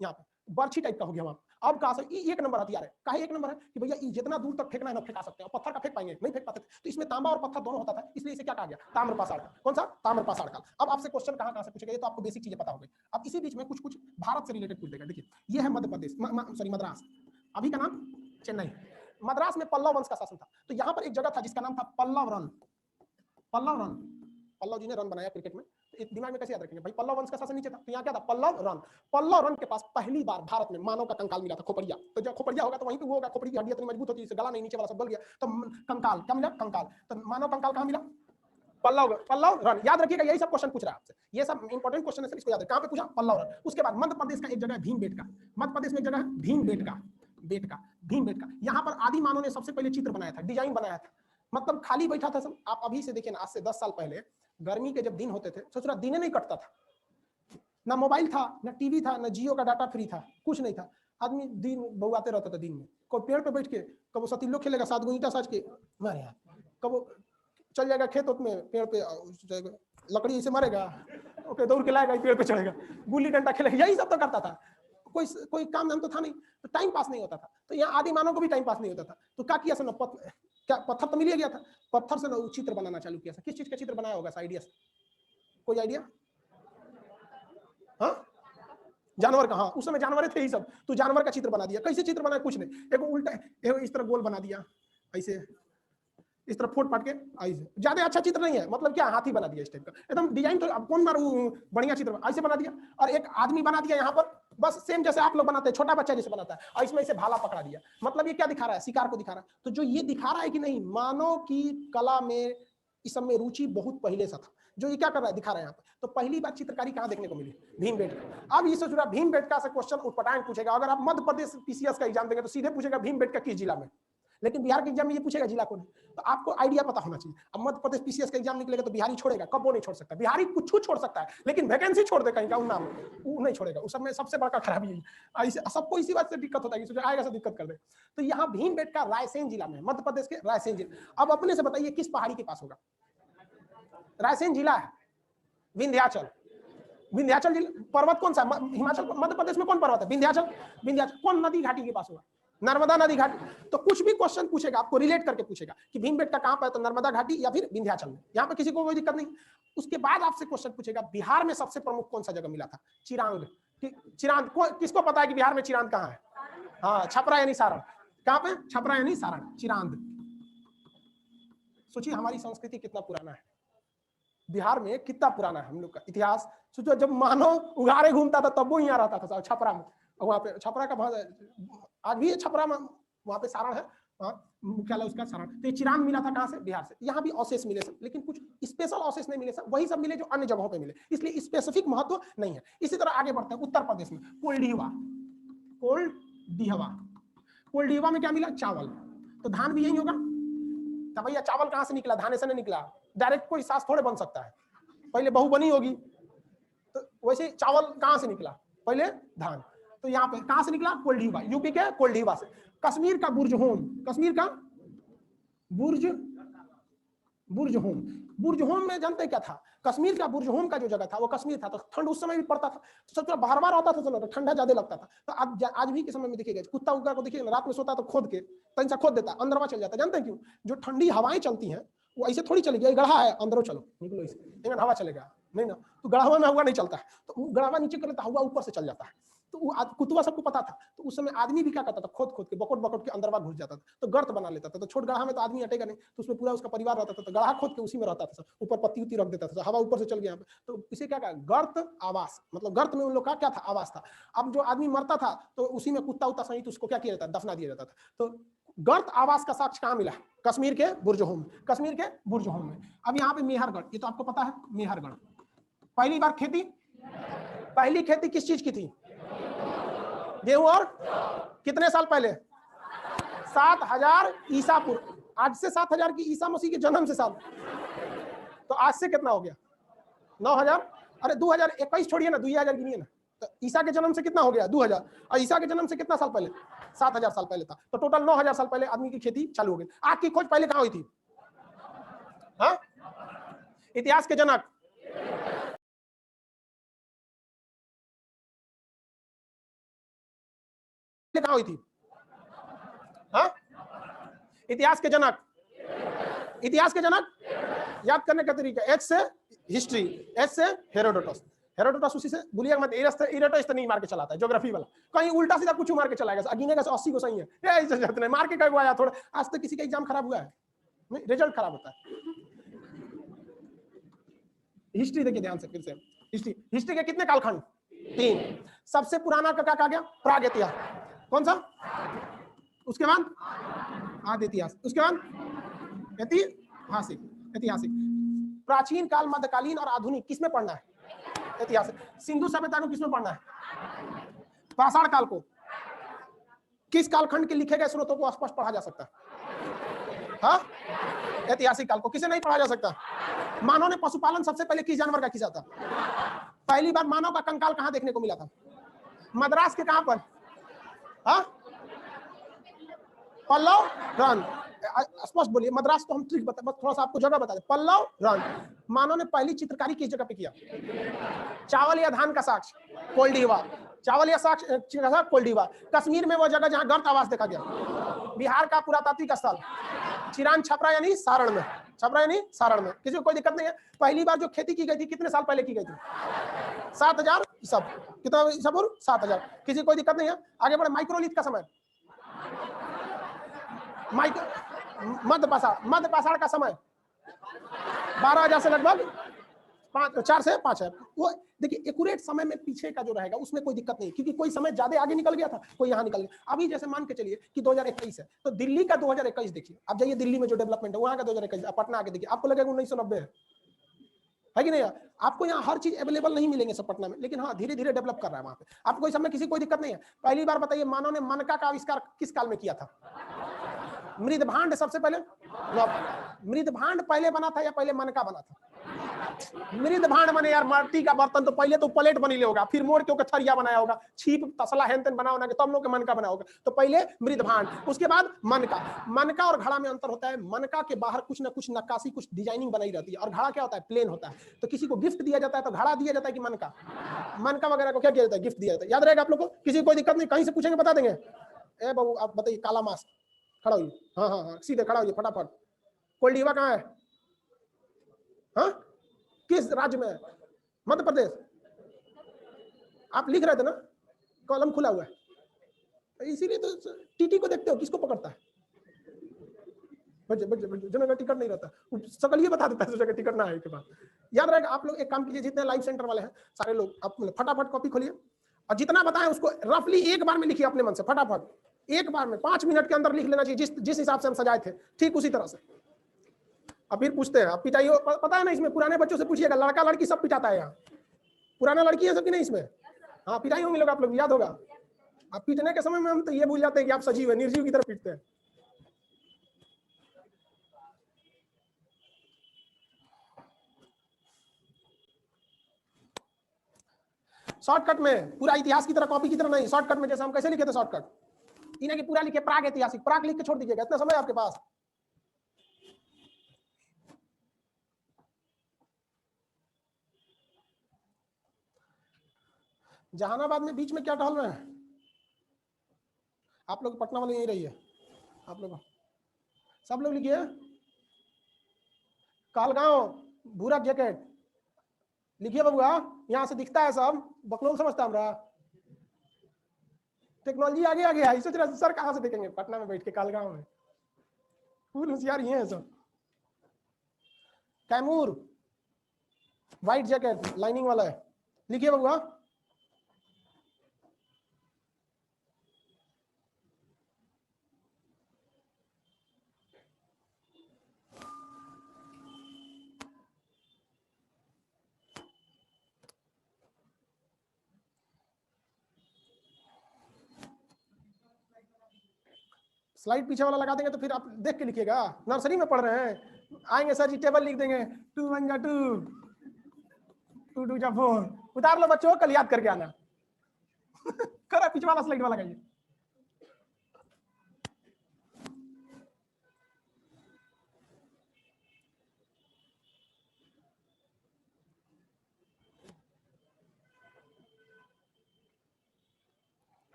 यहाँ पे बर्छी टाइप का हो गया वहां। अब कहा से एक नंबर हथियार है। कहा एक नंबर है कि भैया जितना दूर तक फेंकना है ना फेंका सकते हैं, पत्थर का फेंक पाएंगे नहीं फेंक पाते। तो इसमें तांबा और पत्थर दोनों होता था, इसलिए इसे क्या कहा गया? ताम्रपाषाण काल। कौन सा? ताम्रपाषाण काल। अब आपसे क्वेश्चन कहां से पूछेगा, ये तो आपको बेसिक चीजें पता हो गई। अब इसी बीच में कुछ कुछ भारत से रिलेटेड पूछ देगा। देखिए, ये है मध्य प्रदेश, सॉरी मद्रास, अभी का नाम चेन्नई। मद्रास में पल्लव वंश का शासन था। तो यहाँ पर एक जगह था जिसका नाम था पल्लव रन। पल्लव रन, पल्लव जी ने रन बनाया क्रिकेट में। दिमाग में कैसे याद रखेंगे भाई? पल्लव वंश का शासन नीचे था, तो यहाँ क्या था? पल्लव रन। पल्लव रन के पास पहली बार भारत में मानव का कंकाल मिला था, खोपड़िया। तो जब खोपड़िया होगा तो वहीं पे वो होगा, खोपड़ी की हड्डी इतनी मजबूत होती है, गला नहीं, नीचे वाला सब गल गया, तो कंकाल क्या मिला? कंकाल। तो मानव कंकाल कहाँ मिला? पल्लव रन। याद रखिएगा, यही सब क्वेश्चन पूछ रहा है आपसे, ये सब इंपॉर्टेंट क्वेश्चन है, इसको याद रखिए। कहाँ पे पूछा? पल्लव रन। उसके बाद मध्य प्रदेश का एक जगह है भीमबेटका। मध्य प्रदेश में एक जगह है भीमबेटका। भीमबेटका। यहाँ पर आदि मानव ने सबसे पहले चित्र बनाया था, डिजाइन बनाया था, मतलब खाली बैठा था सब। आप अभी से देखिए ना, आज से 10 साल पहले गर्मी के जब दिन होते थे, सोच रहा दिन नहीं कटता था, ना मोबाइल था, ना टीवी था, ना जियो का डाटा फ्री था, कुछ नहीं था। आदमी दिन बउआते रहता था दिन में। कोई पेड़ पे बैठ के कब सतीलो खेलेगा, 7 गो ईंटा साज के मारे, कब चल जाएगा खेत में, पेड़ पे लकड़ी से मारेगा, ओके दौड़ के लाएगा, पेड़ पे चढ़ेगा, गुल्ली डंडा खेलेगा, यही सब तो करता था। कोई काम धाम तो था नहीं, तो टाइम पास नहीं होता था। तो यहाँ आदि मानव को भी टाइम पास नहीं होता था, तो क्या किया सर? क्या पत्थर तो मिल गया था, पत्थर से ना चित्र बनाना चालू किया। किस चीज का चित्र बनाया होगा आइडिया? कोई आइडिया? हाँ, जानवर का। हाँ, उस समय जानवर थे ही सब, तो जानवर का चित्र बना दिया। कैसे चित्र बनाया? कुछ नहीं, एक उल्टा इस तरह गोल बना दिया, ऐसे इस तरह फोट पाट के, ऐसे ज्यादा अच्छा चित्र नहीं है, मतलब क्या हाथी बना दिया इस टाइप का, एकदम डिजाइन। तो अब कौन मारू बढ़िया चित्र? ऐसे बना दिया, और एक आदमी बना दिया यहाँ पर, बस सेम जैसे आप लोग बनाते हैं, छोटा बच्चा जैसे बनाता है, और इसमें इसे भाला पकड़ा दिया। मतलब ये क्या दिखा रहा है? शिकार को दिखा रहा है। तो जो ये दिखा रहा है कि नहीं, मानव की कला में इस सब में रुचि बहुत पहले से था। जो ये क्या कर रहा है? दिखा रहा है यहाँ पर। तो पहली बार चित्रकारी कहाँ देखने को मिली? भीमबेटका। अब इससे जुड़ा भीमबेटका से क्वेश्चन उटपटांग पूछेगा। अगर आप मध्य प्रदेश पीसीएस का एग्जाम देंगे तो सीधे पूछेगा भीमबेटका किस जिला में, लेकिन बिहार के एग्जाम में ये पूछेगा जिला कौन है। तो आपको आइडिया पता होना चाहिए। अब मध्य प्रदेश पीसीएस का एग्जाम निकलेगा तो बिहारी छोड़ेगा? कब? वो नहीं छोड़ सकता। बिहारी कुछ छोड़ सकता है, लेकिन वैकेंसी छोड़ दे कहीं का नाम, वो नहीं छोड़ेगा। उस समय सबसे बड़का खराबी है, सबको इसी बात से दिक्कत होता है कि आएगा से दिक्कत कर दे। तो यहाँ भीमबेटका रायसेन जिला में, मध्य प्रदेश के रायसेन जिला। अब अपने से बताइए किस पहाड़ी के पास होगा? रायसेन जिला है, विंध्याचल। विंध्याचल जिला पर्वत कौन सा? हिमाचल, मध्य प्रदेश में कौन पर्वत है? विंध्याचल। विंध्याचल कौन नदी घाटी के पास होगा? नर्मदा नदी घाटी। तो कुछ भी क्वेश्चन पूछेगा आपको रिलेट करके पूछेगा कि भीमबेटका कहां पर है, तो नर्मदा घाटी या फिर विंध्याचल में। यहाँ पे किसी को कोई दिक्कत नहीं। उसके बाद आपसे क्वेश्चन पूछेगा बिहार में सबसे प्रमुख कौन सा जगह मिला था? चिरांद। चिरांद किसको पता है कि बिहार में चिरांद कहाँ है? हाँ, छपरा यानी सारण। कहाँ पे? छपरा यानी सारण, चिरांद। सोचिए हमारी संस्कृति कितना पुराना है, बिहार में कितना पुराना है हम लोग का इतिहास। सोचो जब मानव उघाड़े घूमता था तब वो यहाँ रहता था छपरा में। वहाँ पे छपरा का आज भी छपरा में, वहाँ पे सारण है, मुख्यालय उसका सारण। तो ये चिरांद मिला था कहाँ से? बिहार से। यहाँ भी अवशेष मिले सब, लेकिन कुछ स्पेशल अवशेष नहीं मिले सब, वही सब मिले जो अन्य जगहों पे मिले, इसलिए स्पेसिफिक महत्व नहीं है। इसी तरह आगे बढ़ते हैं उत्तर प्रदेश में कोल्डिहवा। कोल्डिहवा में क्या मिला? चावल। तो धान भी यही होगा। तो भैया चावल कहाँ से निकला? धान से नहीं निकला, डायरेक्ट कोई सास थोड़े बन सकता है, पहले बहू बनी होगी। तो वैसे चावल कहाँ से निकला? पहले धान। तो यहाँ पे कहां से निकला? कोल्डिहवा, यूपी के कोल्डिहवा से। कश्मीर का बुर्जहोम, कश्मीर का बुर्जहोम में जानते क्या था? कश्मीर का बुर्जहोम का जो जगह था वो कश्मीर था। तो ठंड उस समय भी पड़ता था, सब बार बार आता था, तो ठंडा ज्यादा लगता था। तो अब आज भी के समय में देखिएगा, कुत्ता उगा को देखिएगा रात में सोता तो खोद के तन सा खोद देता, अंदरवा चल जाता। जानते हैं क्यों? जो ठंडी हवाएं चलती हैं वो ऐसे थोड़ी चलेगी, गढ़ा है अंदरों चलो निकलो इसे, हवा चलेगा नहीं ना। तो गढ़ावा में हवा नहीं चलता है, तो गढ़ावा नीचे कर लेता, हवा ऊपर से चल जाता है। तो कुतुआ सबको पता था। तो उस समय आदमी भी क्या करता था, खोद खोद के बकोट बकोट के अंदर घुस जाता था, तो गर्त बना लेता था। तो छोट गढ़ा में तो आदमी हटेगा नहीं, तो उसमें पूरा उसका परिवार रहता था, तो गढ़ा खोद के उसी में रहता था, ऊपर पत्ती उत्ती रख देता था, हवा ऊपर से चल गया। तो इसे क्या कहा, गर्त आवास, मतलब गर्त में उन लोग का क्या था, आवास था। अब जो आदमी मरता था तो उसी में कुत्ता उत्ता सहित उसको क्या किया जाता था, दफना दिया जाता था। तो गर्त आवास का साक्ष्य कहाँ मिला, कश्मीर के बुर्जहोम, कश्मीर के बुर्जहोम में। अब यहाँ पे मेहरगढ़, ये तो आपको पता है मेहरगढ़। पहली बार खेती, पहली खेती किस चीज की थी, गेहूं। और कितने साल पहले, 7000 ईसा पूर्व। आज से 7000 की ईसा मसीह के जन्म से साल, तो आज से कितना हो गया, 9000। अरे 2021 छोड़िए ना, 2000 गिनिए ना। तो ईसा के जन्म से कितना हो गया, 2000। और ईसा के जन्म से कितना साल पहले, 7000 साल पहले था। तो टोटल 9000 साल पहले आदमी की खेती चालू हो गई। आग की खोज पहले कहां हुई थी, हाँ, इतिहास के जनक, कहां हुई थी, हाँ, इतिहास के जनक, इतिहास के जनक। याद करने का तरीका, एच से हिस्ट्री, एच से हेरोडोटस। हेरोडोटस उसी से भूलिएगा मत, इरेटस तो नहीं मार के चलाता है, ज्योग्राफी वाला कहीं उल्टा सीधा कुछ मार के चलाएगा, गिनेगा 80 को सही है, ये मार के कहीं आया थोड़ा। आज तक किसी का एग्जाम खराब हुआ है, रिजल्ट खराब होता है। हिस्ट्री देखिए ध्यान से फिर से, हिस्ट्री, हिस्ट्री के कितने कालखंड, 3। सबसे पुराना का क्या कहा गया, प्राग इतिहास, कौन सा, उसके बाद आदि इतिहास, उसके बाद ऐतिहासिक, ऐतिहासिक। प्राचीन काल, मध्यकालीन और आधुनिक किसमें पढ़ना है, ऐतिहासिक। सिंधु सभ्यता को किसमें पढ़ना है, पाषाण काल को। किस कालखंड के लिखे गए स्रोतों को स्पष्ट पढ़ा जा सकता है, हाँ, ऐतिहासिक काल को। किसे नहीं पढ़ा जा सकता, मानव ने पशुपालन सबसे पहले किस जानवर का किया था, पहली बार मानव का कंकाल कहां देखने को मिला था, मद्रास के कहां पर, हाँ, पल्लव रन, स्पष्ट बोलिए, मद्रास तो हम ट्रिक बता, बस थोड़ा सा आपको जगह बता दे, पल्लव रन। मानव ने पहली चित्रकारी किस जगह पे किया, चावल या धान का साक्ष, कोल्डीवा, चावल या साक्ष कोल्डीवा। कश्मीर में वो जगह जहां गर्त आवास देखा गया। बिहार का पुरातात्विक स्थल चिरान, छपरा यानी सारण में, छपरा यानी सारण में। किसी को कोई दिक्कत नहीं है। पहली बार जो खेती की गई थी कितने साल पहले की गई थी, 7000 ईसा, कितना ईसा पूर्व, 7000। किसी को कोई दिक्कत नहीं है, आगे बढ़े। माइक्रोलिथ का समय, मध्य पाषाण का समय 12000 से लगभग 4 से 5 है। वो देखिए एक्यूरेट समय में पीछे का जो रहेगा उसमें कोई दिक्कत नहीं, क्योंकि कोई समय ज्यादा आगे निकल गया था, कोई यहाँ निकल गया। अभी जैसे मान के चलिए कि 2021 है, तो दिल्ली का 2021 देखिए, आप जाइए दिल्ली में जो डेवलपमेंट है वहां का 2021, पटना आके देखिए, आपको लगेगा 1990 है कि नहीं। आपको यहाँ हर चीज अवेलेबल नहीं मिलेंगे सब पटना में, लेकिन हाँ धीरे धीरे डेवलप कर रहा है वहां पे। आपको इस समय किसी कोई दिक्कत नहीं है। पहली बार बताइए मानव ने मनका का आविष्कार किस काल में किया था, मृदभांड सबसे पहले, मृदभांड पहले बना था या पहले मनका बना था, मृदभांड बने यार, माटी का बर्तन तो पहले तो प्लेट बनी होगा, फिर मोड़ के थरिया बनाया होगा, छीप तसला हेन तेन बना होगा, तब लोग के मनका बना होगा। तो पहले मृदभांड, उसके बाद मनका। मनका और घड़ा में अंतर होता है, मनका के बाहर कुछ ना कुछ नक्काशी, कुछ डिजाइनिंग बनाई रहती है, और घड़ा क्या होता है, प्लेन होता है। तो किसी को गिफ्ट दिया जाता है तो घड़ा दिया जाता है कि मनका, मनका वगैरह को क्या किया जाता है, गिफ्ट दिया जाता है। याद रहेगा आप लोग को, किसी को कोई दिक्कत नहीं, कहीं से पूछेंगे बता देंगे। ए बाबू आप बताइए, काला मास्क, खड़ा होइए, हाँ हाँ हाँ सीधे खड़ा होइए फटाफट। कोल्डीवा कहाँ है, हाँ, किस राज्य में है, मध्य प्रदेश। आप लिख रहे थे ना, कॉलम खुला हुआ है, इसीलिए तो टीटी को देखते हो, किसको पकड़ता है, जगह टिकट नहीं रहता, सकल ये बता देता है जगह टिकट ना है के बाद। याद रहेगा। आप लोग एक काम कीजिए, जितने लाइव सेंटर वाले हैं सारे लोग, आप फटाफट कॉपी खोलिए और जितना बताएं उसको रफली एक बार में लिखिए अपने मन से, फटाफट एक बार में 5 मिनट के अंदर लिख लेना चाहिए, जिस हिसाब से हम सजाए थे ठीक उसी तरह से। अब फिर पूछते हैं, आप पिटाई पता है ना, इसमें पुराने बच्चों से पूछिएगा, लड़का लड़की सब पिटाता है यहाँ, पुराना लड़की है सब कि नहीं इसमें, हाँ पिटाई होंगे लोग, आप लोग याद होगा। अब पीटने के समय में हम तो ये भूल जाते हैं कि आप सजीव है, निर्जीव की तरह पीटते हैं। शॉर्टकट में, पूरा इतिहास की तरह कॉपी की तरह नहीं, शॉर्टकट में। जैसे हम कैसे लिखे थे शॉर्टकट, इन्हें कि पूरा लिखे प्राग ऐतिहासिक, प्राग लिख के छोड़ दीजिएगा, इतना समय आपके पास। जहानाबाद में बीच में क्या टहल रहे हैं आप लोग, पटना वाले यहीं रहिए, आप लोग सब लोग लिखिए, कालगांव भूरा जैकेट लिखिए बबुआ, यहाँ से दिखता है सब, बकलोल समझता हमरा। टेक्नोलॉजी आगे आ गया है। सोच रहा सर कहाँ से देखेंगे, पटना में बैठ के कालगांव में, फुल होशियार ये है सब। कैमूर व्हाइट जैकेट लाइनिंग वाला है, लिखिए बबुआ। स्लाइड पीछे वाला लगा देंगे तो फिर आप देख के लिखिएगा। नर्सरी में पढ़ रहे हैं, आएंगे सर जी टेबल लिख देंगे, 2 1 जा 2, 2 2 जा 4। उतार लो बच्चों, कल याद करके आना। करा पीछे वाला स्लाइड वाला लगाइए।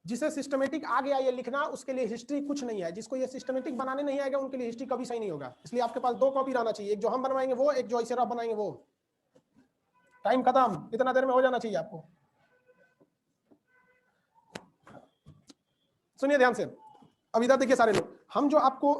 जिसे सिस्टमेटिक आ गया ये लिखना, उसके लिए हिस्ट्री कुछ नहीं है। जिसको ये सिस्टमेटिक बनाने नहीं आएगा उनके लिए हिस्ट्री कभी सही नहीं होगा। इसलिए आपके पास 2 कॉपी रहना चाहिए, एक जो हम बनवाएंगे वो, एक जो ऐसे रफ बनाएंगे वो। टाइम खत्म, इतना देर में हो जाना चाहिए आपको। सुनिए ध्यान से, अब इधर देखिए सारे लोग, हम जो आपको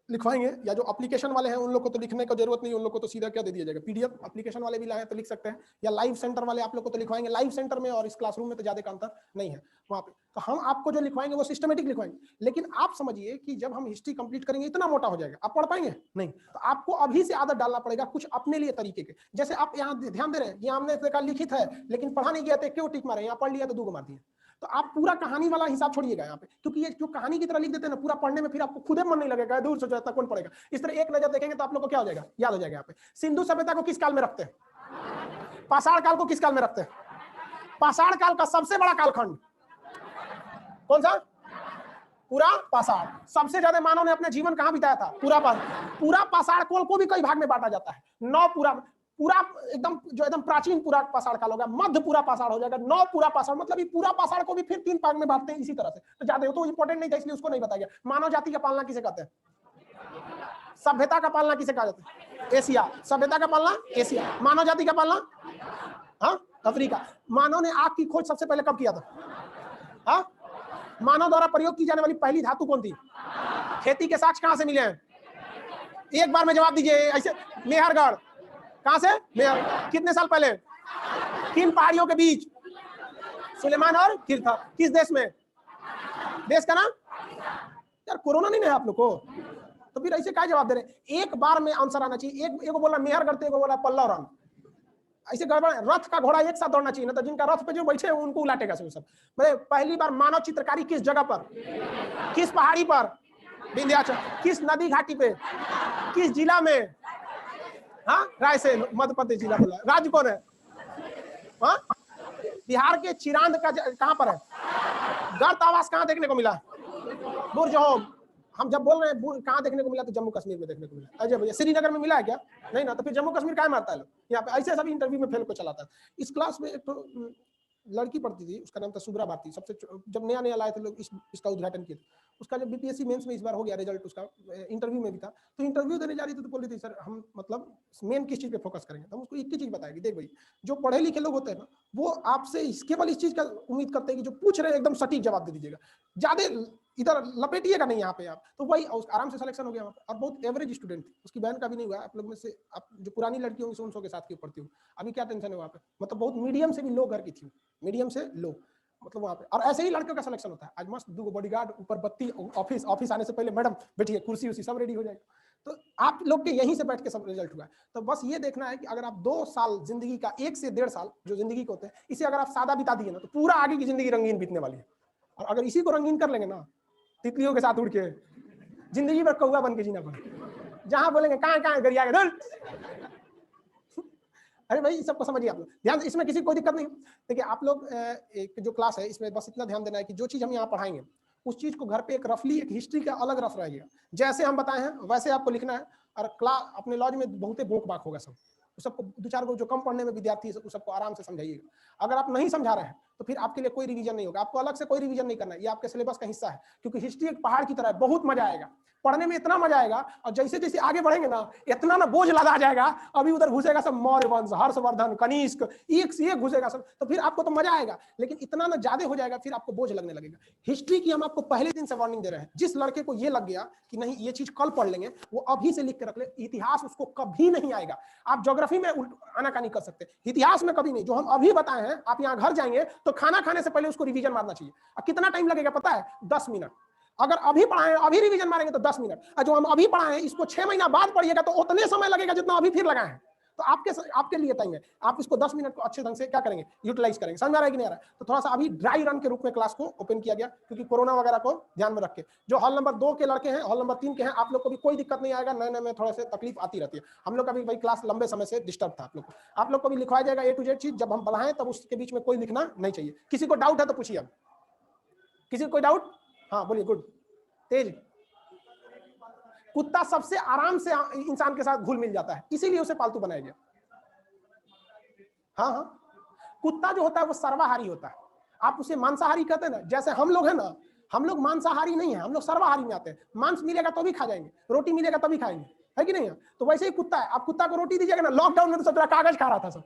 लिखवाएंगे या जो एप्लीकेशन वाले हैं उन लोग को तो लिखने की जरूरत नहीं, उन लोग को तो सीधा क्या दे दिया जाएगा पीडीएफ। एप्लीकेशन वाले भी लाए तो लिख सकते हैं, या लाइव सेंटर वाले आप लोग को तो लिखवाएंगे। लाइव सेंटर में और इस क्लासरूम में तो ज्यादा का अंतर नहीं है वहां पे। तो हम आपको जो लिखवाएंगे वो सिस्टमेटिक लिखवाएंगे। लेकिन आप समझिए कि जब हम हिस्ट्री कंप्लीट करेंगे इतना मोटा हो जाएगा, आप पढ़ पाएंगे नहीं। तो आपको अभी से आदत डालना पड़ेगा कुछ अपने लिए तरीके के। जैसे आप यहाँ ध्यान दे रहे हैं, ये हमने देखा लिखित है लेकिन पढ़ा नहीं गया तो क्यों टिक मारे, यहाँ पढ़ लिया तो 2 मार दिए। तो आप पूरा कहानी वाला हिसाब छोड़िएगा यहाँ पे, क्योंकि ये जो कहानी की तरह लिख देते हैं ना, पूरा पढ़ने में फिर आपको खुद मन नहीं लगेगा, दूर से जाता कौन पढ़ेगा। इस तरह एक नजर देखेंगे तो आप लोग को क्या हो जाएगा, याद हो जाएगा। यहाँ पे सिंधु सभ्यता को किस काल में रखते हैं, पाषाण काल को किस काल में रखते हैं। पाषाण काल का सबसे बड़ा कालखंड कौन सा, पूरा पाषाण। सबसे ज्यादा मानव ने अपना जीवन कहां बिताया था, पूरा पाषाण काल को भी कई भाग में बांटा जाता है। 9 पूरा एकदम जो एकदम प्राचीन पूरा पाषाण काल होगा, मध्य पूरा पाषाण हो जाएगा, 9 पूरा पाषाण, मतलब ये पूरा पाषाण को भी फिर 3 भाग में बांटते हैं इसी तरह से। तो ज्यादा हो तो इंपॉर्टेंट नहीं था इसलिए उसको नहीं बताया गया। मानव जाति का पालना किसे कहते हैं, सभ्यता का पालना किसे कहा जाता है, एशिया। सभ्यता का पालना एशिया, मानव जाति का पालना हाँ अफ्रीका। मानव ने आग की खोज सबसे पहले कब किया था, हाँ मानव द्वारा प्रयोग की जाने वाली पहली धातु कौन थी, खेती के साक्ष्य कहां से मिले हैं, एक बार में जवाब दीजिए ऐसे। मेहरगढ़, कहां से, मेहर। कितने साल पहले, किन पहाड़ियों के बीच, सुलेमान और किरथा। किस देश में, देश का नाम, यार कोरोना नहीं है आप लोग को, तो फिर ऐसे क्या जवाब दे रहे। एक बार में आंसर आना चाहिए। एक बोला मेहरगढ़, एक बोला पल्लव रंग, ऐसे गड़बड़। रथ का घोड़ा एक साथ दौड़ना चाहिए ना, तो जिनका रथ पे जो बैठे हैं उनको उलाटेगा सब। मतलब पहली बार मानव चित्रकारी किस जगह पर, किस पहाड़ी पर, विंध्याचल। किस नदी घाटी पे, किस जिला में, हाँ रायसेन, मध्य प्रदेश जिला बोला। राज्य कौन है, हाँ बिहार के चिरांद का कहां पर है, गर्त आवास कहां देखने को मिला, बुर्ज होम। हम जब बोल रहे हैं कहां देखने को मिला तो जम्मू कश्मीर में देखने को मिला। अजय भैया श्रीनगर में मिला है क्या, नहीं ना, तो फिर जम्मू कश्मीर कहां मारता है लोग यहाँ पे। ऐसे सभी इंटरव्यू में फेल को चलाता है। इस क्लास में एक तो लड़की पढ़ती थी, उसका नाम था शुभ्रा भारती। सबसे जब नया नया लाए थे लोग इसका उद्घाटन किया, उसका जब बीपीएससी मेंस में इस बार हो गया रिजल्ट, उसका इंटरव्यू में भी था। तो इंटरव्यू देने जा रही थी तो बोल रही थी सर हम मतलब मेन किस चीज पे फोकस करेंगे। तो हम उसको एक ही चीज बताएगी, देख भाई जो पढ़े लिखे लोग होते हैं ना वो आपसे केवल इस चीज का उम्मीद करते हैं कि जो पूछ रहे हैं एकदम सटीक जवाब दे दीजिएगा, ज्यादा इधर लपेटिएगा नहीं यहाँ पे आप। तो वही आराम से सिलेक्शन हो गया वहाँ पे। और बहुत एवरेज स्टूडेंट थी, उसकी बहन का भी नहीं हुआ। आप लोग में से आप जो पुरानी लड़की होंगी उन के साथ क्यों पढ़ती हूँ, अभी क्या टेंशन है वहाँ पे। मतलब बहुत मीडियम से भी लो घर की थी, मीडियम से लो मतलब वहाँ पे। और ऐसे ही लड़कियों का सिलेक्शन होता है। आज मस्त 2 बॉडीगार्ड, ऊपर बत्ती, ऑफिस आने से पहले मैडम बैठिए, कुर्सी उसी सब रेडी हो जाएगा। तो आप लोग के यहीं से बैठ के सब रिजल्ट हुआ है। तो बस ये देखना है कि अगर आप 2 साल जिंदगी का, 1 से 1.5 साल जो जिंदगी के होते हैं, इसे अगर आप सादा बिता दिए ना तो पूरा आगे की जिंदगी रंगीन बीतने वाली है। और अगर इसी को रंगीन कर लेंगे ना, तितलियों के साथ उड़ के जिंदगी भर कौवा बन के जीना पड़े, जहां बोलेंगे कहां गरिया गए। अरे भाई सबको समझिए आप लोग ध्यान, इसमें किसी कोई दिक्कत नहीं। देखिए आप लोग एक जो क्लास है इसमें बस इतना ध्यान देना है कि जो चीज हम यहाँ पढ़ाएंगे उस चीज को घर पे एक रफली एक हिस्ट्री का अलग रफ रहेगा, जैसे हम बताए हैं वैसे आपको लिखना है। और क्लास अपने लॉज में बहुते बोक बाक होगा सब, सबको 2-4 गो जो कम पढ़ने में विद्यार्थी है सबको आराम से समझाइएगा। अगर आप नहीं समझा रहे हैं तो फिर आपके लिए कोई रिवीजन नहीं होगा, आपको अलग से कोई रिवीजन नहीं करना है, ये आपके सिलेबस का हिस्सा है। क्योंकि हिस्ट्री एक पहाड़ की तरह है, बहुत मजा आएगा पढ़ने में, इतना मजा आएगा। और जैसे जैसे आगे बढ़ेंगे ना, इतना ना बोझ लदा जाएगा, अभी उधर घुसेगा सब मौर्य वंश, हर्षवर्धन, कनिष्क, एक से एक घुसेगा सब, तो फिर आपको तो मजा आएगा, लेकिन इतना ना ज्यादा हो जाएगा, फिर आपको बोझ लगने लगेगा। हिस्ट्री की हम आपको पहले दिन से वार्निंग दे रहे हैं। जिस लड़के को ये लग गया कि नहीं ये चीज कल पढ़ लेंगे, वो अभी से लिख के रख ले, इतिहास उसको कभी नहीं आएगा। आप ज्योग्राफी में आनाकानी कर सकते, इतिहास में कभी नहीं। जो हम अभी बताए हैं, आप यहाँ घर जाएंगे तो खाना खाने से पहले उसको रिवीजन मारना चाहिए। अब कितना टाइम लगेगा पता है? 10 मिनट। अगर अभी पढ़ाएं, अभी रिवीजन मारेंगे तो 10 मिनट, और जो हम अभी पढ़ाएं इसको 6 महीना बाद पढ़िएगा तो उतने समय लगेगा जितना अभी फिर लगाए हैं। तो आपके लिए टाइम है, आप इसको 10 मिनट को अच्छे ढंग से क्या करेंगे, यूटिलाइज करेंगे। समझ आ रहा है कि नहीं आ रहा है? तो थोड़ा सा अभी ड्राई रन के रूप में क्लास को ओपन किया गया, क्योंकि कोरोना वगैरह को ध्यान में रख के। जो हॉल नंबर 2 के लड़के हैं, हॉल नंबर 3 के हैं, आप लोग को भी कोई दिक्कत नहीं आएगा। नए नए में थोड़ा से तकलीफ आती रहती है, हम लोग का भी भाई क्लास लंबे समय से डिस्टर्ब था। आप लोग को भी लिखवाया जाएगा A to Z चीज, जब हम पढ़ाएं तब उसके बीच में कोई लिखना नहीं चाहिए। किसी को डाउट है तो पूछिए। अब किसी को कोई डाउट? हाँ बोलिए। गुड। तेज। कुत्ता सबसे आराम से इंसान के साथ घुल मिल जाता है, इसीलिए उसे पालतू बनाया गया। हाँ हाँ, कुत्ता जो होता है वो सर्वाहारी होता है। आप उसे मांसाहारी कहते हैं ना, जैसे हम लोग है ना, हम लोग मांसाहारी नहीं है, हम लोग सर्वाहारी में आते हैं। मांस मिलेगा तो भी खा जाएंगे, रोटी मिलेगा तभी खाएंगे, है कि नहीं है? तो वैसे ही कुत्ता है। आप कुत्ता को रोटी दीजिएगा ना, लॉकडाउन में तो सब कागज खा रहा था सब।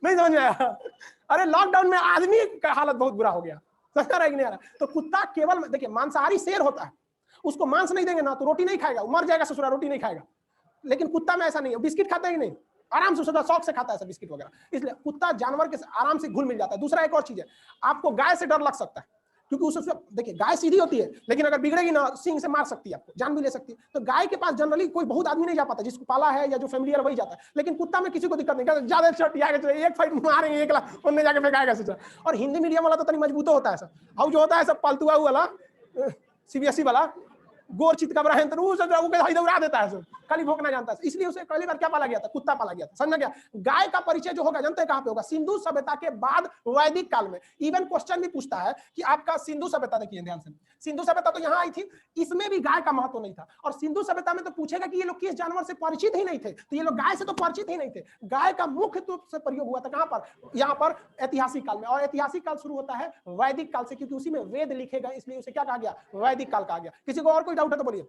नहीं समझ में आया? अरे लॉकडाउन में आदमी का हालत बहुत बुरा हो गया। समझ रहा है कि नहीं आ रहा? तो कुत्ता केवल देखिए, मांसाहारी शेर होता है, उसको मांस नहीं देंगे ना तो रोटी नहीं खाएगा, मर जाएगा ससुरा, रोटी नहीं खाएगा। लेकिन कुत्ता में ऐसा नहीं है, बिस्किट खाता है कि नहीं, आराम से शौक से खाता है सब बिस्किट वगैरह। इसलिए कुत्ता जानवर के आराम से घुल मिल जाता है। दूसरा एक और चीज है, आपको गाय से डर लग सकता है, क्योंकि उससे देखिए गाय सीधी होती है, लेकिन अगर बिगड़ेगी ना सींग से मार सकती है, आपको जान भी ले सकती है। तो गाय के पास जनरली कोई बहुत आदमी नहीं जा पाता, जिसको पाला है या जो फैमिलियर वही जाता है। लेकिन कुत्ता में किसी को दिक्कत नहीं, ज्यादा एक फाइट मारेंगे, एक लाख उन्हें जाके फेंकाएगा सोचा। और हिंदी मीडियम वाला तो तनी मजबूत होता है सब, और जो होता है सब पालतुआ वाला CBSE वाला गोर चित का ब्राह्मण उड़ा देता है सब, खाली भोंकना जानता है। इसलिए उसे पहली बार क्या पाला गया था? कुत्ता पाला गया था। समझ गया? गाय का परिचय जो होगा जानते हैं कहां पे होगा? सिंधु सभ्यता के बाद वैदिक काल में। इवन क्वेश्चन भी पूछता है कि आपका सिंधु सभ्यता, देखिए ध्यान से, सिंधु सभ्यता तो यहाँ आई थी, इसमें भी गाय का महत्व नहीं था। और सिंधु सभ्यता में तो पूछेगा कि ये लोग किस जानवर से परिचित ही नहीं थे, तो ये लोग गाय से तो परिचित ही नहीं थे। गाय का मुख्य रूप से प्रयोग हुआ था कहां पर? यहाँ पर ऐतिहासिक काल में। और ऐतिहासिक काल शुरू होता है वैदिक काल से, क्योंकि उसी में वेद लिखे गए, इसलिए उसे क्या कहा गया? वैदिक काल कहा गया। किसी को और कोई डाउट है तो बोलिए।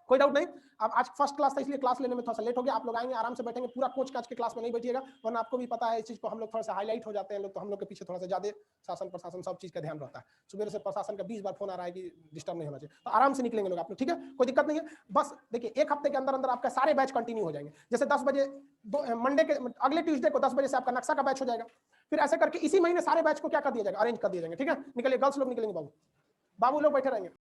कोई डाउट नहीं? अब आज फर्स्ट क्लास था, इसलिए क्लास लेने में थोड़ा सा लेट हो गया। आप लोग आएंगे, आराम से बैठेंगे, पूरा कोच काच के क्लास में नहीं बैठिएगा, वरना आपको भी पता है इस चीज को हम लोग थोड़ा सा हाईलाइट हो जाते हैं लोग, तो हम लोग के पीछे थोड़ा सा ज्यादा शासन प्रशासन सब चीज का ध्यान रहता है। सुबह से प्रशासन का 20 बार फोन आ रहा है कि डिस्टर्ब नहीं होना चाहिए, तो आराम से निकलेंगे लोग आप लोग, ठीक है? कोई दिक्कत नहीं है। बस देखिए, एक हफ्ते के अंदर अंदर आपका सारे बैच कंटिन्यू हो जाएंगे। जैसे 10 बजे मंडे के अगले ट्यूसडे को 10 बजे से आपका नक्शा का बैच हो जाएगा। फिर ऐसे करके इसी महीने सारे बैच को क्या कर दिया जाएगा? अरेंज कर दिया जाएंगे, ठीक है? निकलिए गर्ल्स लोग निकलेंगे, बाबू लोग बैठे रहेंगे।